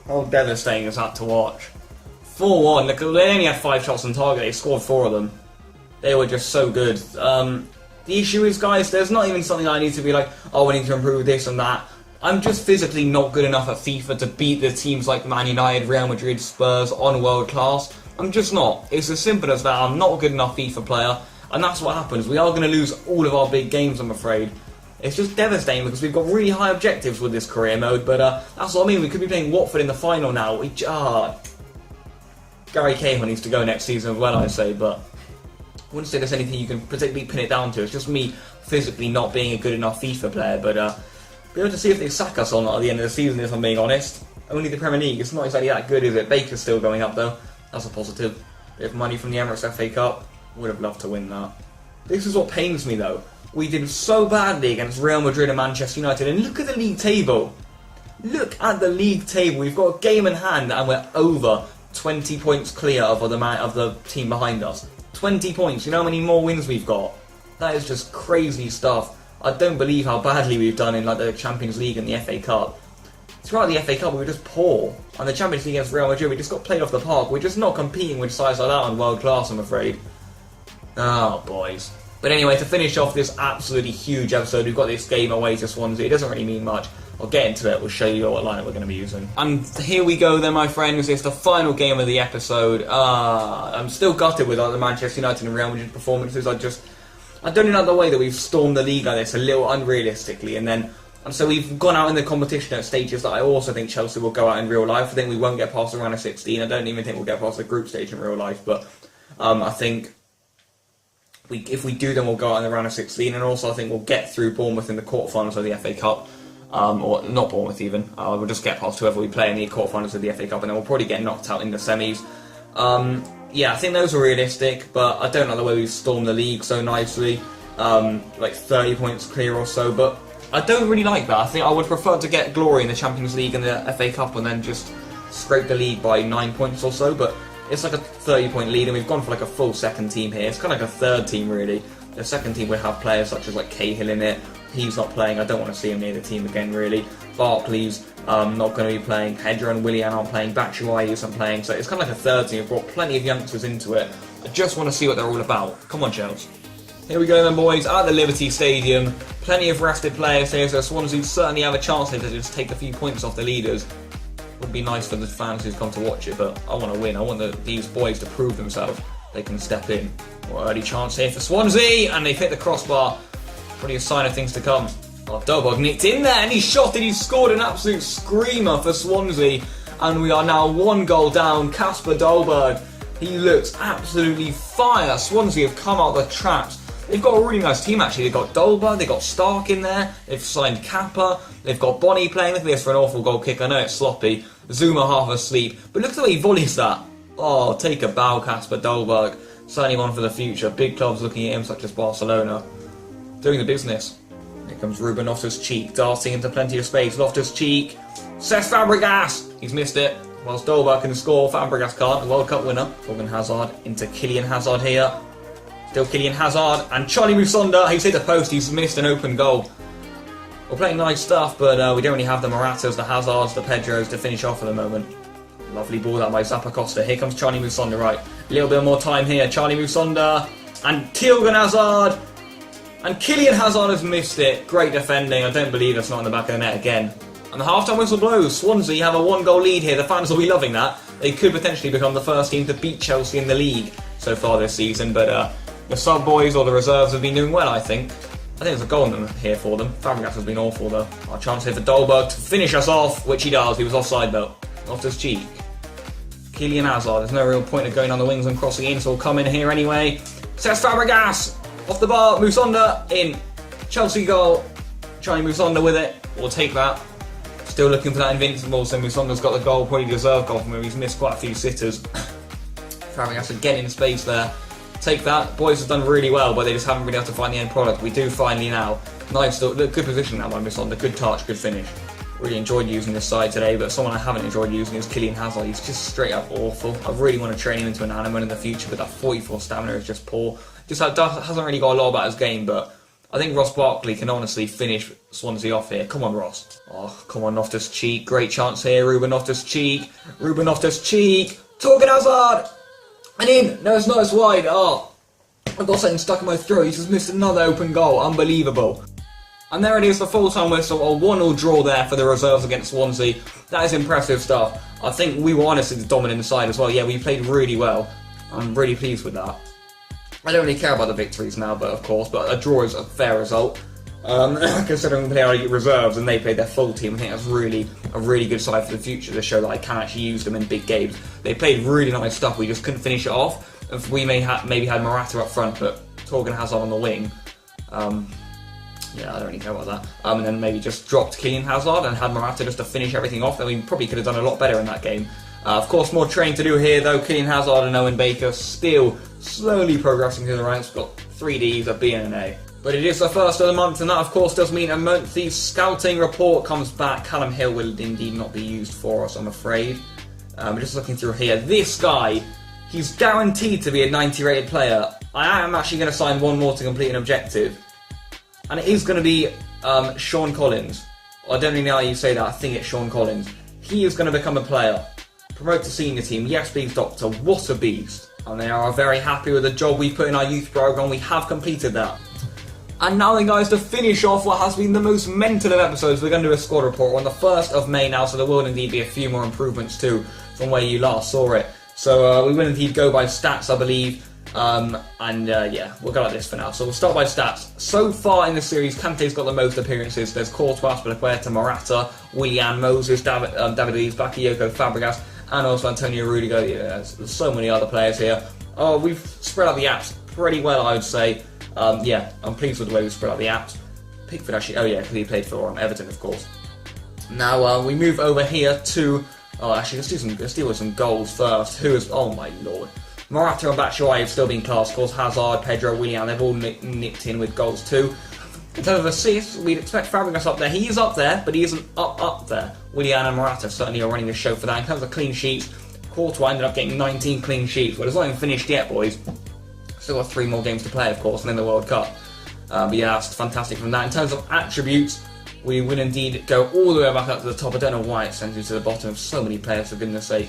How devastating is that to watch? 4-1. Look, they only had 5 shots on target. They scored 4 of them. They were just so good. The issue is, guys, there's not even something I need to be like, oh, we need to improve this and that. I'm just physically not good enough at FIFA to beat the teams like Man United, Real Madrid, Spurs on world class. I'm just not. It's as simple as that. I'm not a good enough FIFA player, and that's what happens. We are going to lose all of our big games, I'm afraid. It's just devastating because we've got really high objectives with this career mode, but that's what I mean. We could be playing Watford in the final now. Gary Cahill needs to go next season as well, I'd say, but I wouldn't say there's anything you can particularly pin it down to. It's just me physically not being a good enough FIFA player, but be able to see if they sack us or not at the end of the season, if I'm being honest. Only the Premier League, it's not exactly that good, is it? Baker's still going up, though. That's a positive. Bit of money from the Emirates FA Cup. Would have loved to win that. This is what pains me, though. We did so badly against Real Madrid and Manchester United, and look at the league table. Look at the league table. We've got a game in hand, and we're over 20 points clear of the team behind us. 20 points. You know how many more wins we've got? That is just crazy stuff. I don't believe how badly we've done in like the Champions League and the FA Cup. Throughout the FA Cup we were just poor. And the Champions League against Real Madrid we just got played off the park. We're just not competing with sides like that on world class, I'm afraid. Oh, boys. But anyway, to finish off this absolutely huge episode, we've got this game away to Swansea. It doesn't really mean much. I'll get into it, we'll show you what lineup we're going to be using. And here we go then, my friends. It's the final game of the episode. I'm still gutted with the Manchester United and Real Madrid performances. I don't know the way that we've stormed the league like this a little unrealistically, and so we've gone out in the competition at stages that I also think Chelsea will go out in real life. I think we won't get past the round of 16. I don't even think we'll get past the group stage in real life, but I think if we do, then we'll go out in the round of 16, and also I think we'll get through Bournemouth in the quarterfinals of the FA Cup, or not Bournemouth even. We'll just get past whoever we play in the quarterfinals of the FA Cup, and then we'll probably get knocked out in the semis. Yeah, I think those are realistic, but I don't know the way we've stormed the league so nicely, like 30 points clear or so, but I don't really like that. I think I would prefer to get glory in the Champions League and the FA Cup and then just scrape the league by 9 points or so, but it's like a 30-point lead and we've gone for like a full second team here. It's kind of like a third team really. The second team would have players such as like Cahill in it. He's not playing. I don't want to see him near the team again really. Barkley's not going to be playing. Pedro and Willian aren't playing. Batshuayi isn't playing. So it's kind of like a third team. We've brought plenty of youngsters into it. I just want to see what they're all about. Come on, Chelsea. Here we go then, boys, at the Liberty Stadium. Plenty of rested players here, so Swansea certainly have a chance here to just take a few points off the leaders. Would be nice for the fans who've come to watch it, but I want to win. I want these boys to prove themselves. They can step in. Early chance here for Swansea, and they've hit the crossbar. Probably a sign of things to come. Oh, Dolberg nicked in there, and he shot it. He scored an absolute screamer for Swansea, and we are now 1 goal down. Kasper Dolberg, he looks absolutely fire. Swansea have come out the traps. They've got a really nice team actually. They've got Dolberg, they've got Stark in there, they've signed Kappa, they've got Bonnie playing. Look at this for an awful goal kick. I know it's sloppy. Zuma half asleep, but look at the way he volleys that. Oh, take a bow, Kasper Dolberg. Certainly one for the future. Big clubs looking at him, such as Barcelona. Doing the business. Here comes Ruben Loftus-Cheek, darting into plenty of space. Loftus-Cheek, Cesc Fabregas. He's missed it. Whilst Dolberg can score, Fabregas can't. The World Cup winner. Torgan Hazard into Kylian Hazard here. Still Kylian Hazard, and Charlie Musonda, he's hit the post, he's missed an open goal. We're playing nice stuff, but we don't really have the Moratas, the Hazards, the Pedros to finish off at the moment. Lovely ball out by Zappacosta. Here comes Charlie Musonda, right. A little bit more time here. Charlie Musonda, and Torgan Hazard, and Kylian Hazard has missed it. Great defending, I don't believe it's not in the back of the net again. And the half-time whistle blows. Swansea have a 1-goal lead here. The fans will be loving that. They could potentially become the first team to beat Chelsea in the league so far this season, but the sub boys or the reserves have been doing well, I think. I think there's a goal in here for them. Fabregas has been awful though. Our chance here for Dolberg to finish us off, which he does. He was offside though. Off his cheek. Kylian Hazard. There's no real point of going on the wings and crossing in, so we'll come in here anyway. Says Fabregas. Off the bar. Musonda in. Chelsea goal. Charlie Musonda with it. We'll take that. Still looking for that invincible, so Musonda's got the goal. Probably deserved goal from him. He's missed quite a few sitters. Fabregas again in space there. Take that. Boys have done really well, but they just haven't been able to find the end product. We do finally now. Nice, still good position now by Musonda. Good touch, good finish. Really enjoyed using this side today, but someone I haven't enjoyed using is Kylian Hazard. He's just straight up awful. I really want to train him into an animal in the future, but that 44 stamina is just poor. Just hasn't really got a lot about his game, but I think Ross Barkley can honestly finish Swansea off here. Come on, Ross. Oh, come on, Loftus-Cheek. Great chance here. Ruben Loftus-Cheek. Ruben Loftus-Cheek. Torgan Hazard. And in. No, it's not. It's wide. Oh, I've got something stuck in my throat. He's just missed another open goal. Unbelievable. And there it is, the full-time whistle. A 1-1 draw there for the reserves against Swansea. That is impressive stuff. I think we were honestly the dominant side as well. Yeah, we played really well. I'm really pleased with that. I don't really care about the victories now, but of course, but a draw is a fair result. Considering we play our reserves and they played their full team, I think that's really a really good side for the future to show that I can actually use them in big games. They played really nice stuff, we just couldn't finish it off. If we maybe had Morata up front, but Torgan Hazard on the wing. Yeah, I don't really care about that. And then maybe just dropped Kylian Hazard and had Morata just to finish everything off. I mean, probably could have done a lot better in that game. Of course, more training to do here though. Kylian Hazard and Owen Baker still slowly progressing through the ranks. We've got 3 Ds, a B and an A. But it is the first of the month, and that of course does mean a monthly scouting report comes back. Callum Hill will indeed not be used for us, I'm afraid. We're just looking through here. This guy, he's guaranteed to be a 90 rated player. I am actually going to sign one more to complete an objective. And it is going to be Sean Collins. I don't really know how you say that, I think it's Sean Collins. He is going to become a player. Promote to senior team. Yes, please, Doctor. What a beast. And they are very happy with the job we put in our youth programme. We have completed that. And now then, guys, to finish off what has been the most mental of episodes, we're going to do a squad report. We're on the 1st of May now, so there will indeed be a few more improvements too from where you last saw it. So we will indeed go by stats, I believe. Yeah, we'll go like this for now. So we'll start by stats. So far in the series, Kante's got the most appearances. There's Courtois, Spilicueta, Morata, Willian, Moses, David Luiz, Bakayoko, Fabregas, and also Antonio Rudiger. Yeah, there's so many other players here. Oh, we've spread out the apps pretty well, I would say. Yeah, I'm pleased with the way we've spread out the apps. Pickford actually, oh yeah, because he played for Everton, of course. Now we move over here to, oh actually, let's deal with some goals first. Who is, oh my lord. Morata and Batshuayi have still been class, of course. Hazard, Pedro, Willian, they've all nipped in with goals too. In terms of assists, we'd expect Fabregas up there. He is up there, but he isn't up there. Willian and Morata certainly are running the show for that. In terms of clean sheets, Courtois ended up getting 19 clean sheets. Well, it's not even finished yet, boys. Still got 3 more games to play, of course, and then the World Cup. But yeah, that's fantastic from that. In terms of attributes, we will indeed go all the way back up to the top. I don't know why it sends you to the bottom of so many players, for goodness sake.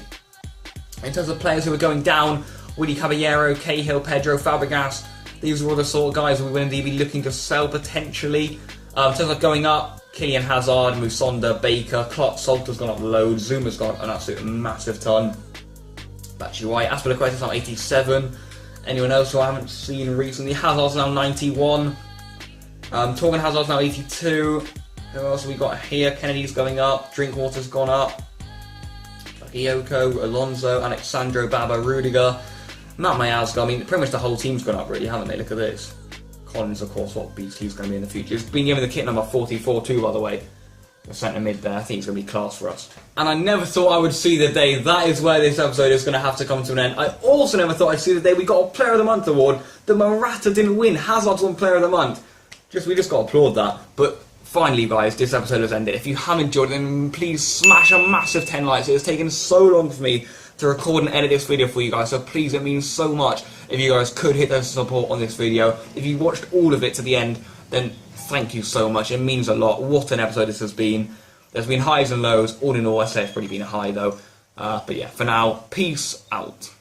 In terms of players who are going down, Willy Caballero, Cahill, Pedro, Fabregas, these are all the sort of guys we will indeed be looking to sell potentially. In terms of going up, Kylian Hazard, Musonda, Baker, Clark Salter's gone up loads, Zuma's gone up an absolute massive ton. Batshuayi, Aspilicueta's now 87. Anyone else who I haven't seen recently? Hazard's now 91. Torgan Hazard's now 82. Who else have we got here? Kennedy's going up. Drinkwater's gone up. Bakayoko, Alonso, Alexandro, Baba, Rudiger. Matt Mayazga. I mean, pretty much the whole team's gone up, really, haven't they? Look at this. Collins, of course, what beast he's going to be in the future. He's been given the kit number 44 too, by the way. The centre mid there. I think he's going to be class for us. And I never thought I would see the day. That is where this episode is going to have to come to an end. I also never thought I'd see the day we got a Player of the Month award. The Morata didn't win. Hazard's won Player of the Month. We just got to applaud that. But finally, guys, this episode has ended. If you have enjoyed it, then please smash a massive 10 likes. It has taken so long for me to record and edit this video for you guys, so please, it means so much if you guys could hit the support on this video. If you watched all of it to the end, then thank you so much. It means a lot. What an episode this has been. There's been highs and lows. All in all, I say it's pretty been a high though. But yeah, for now, peace out.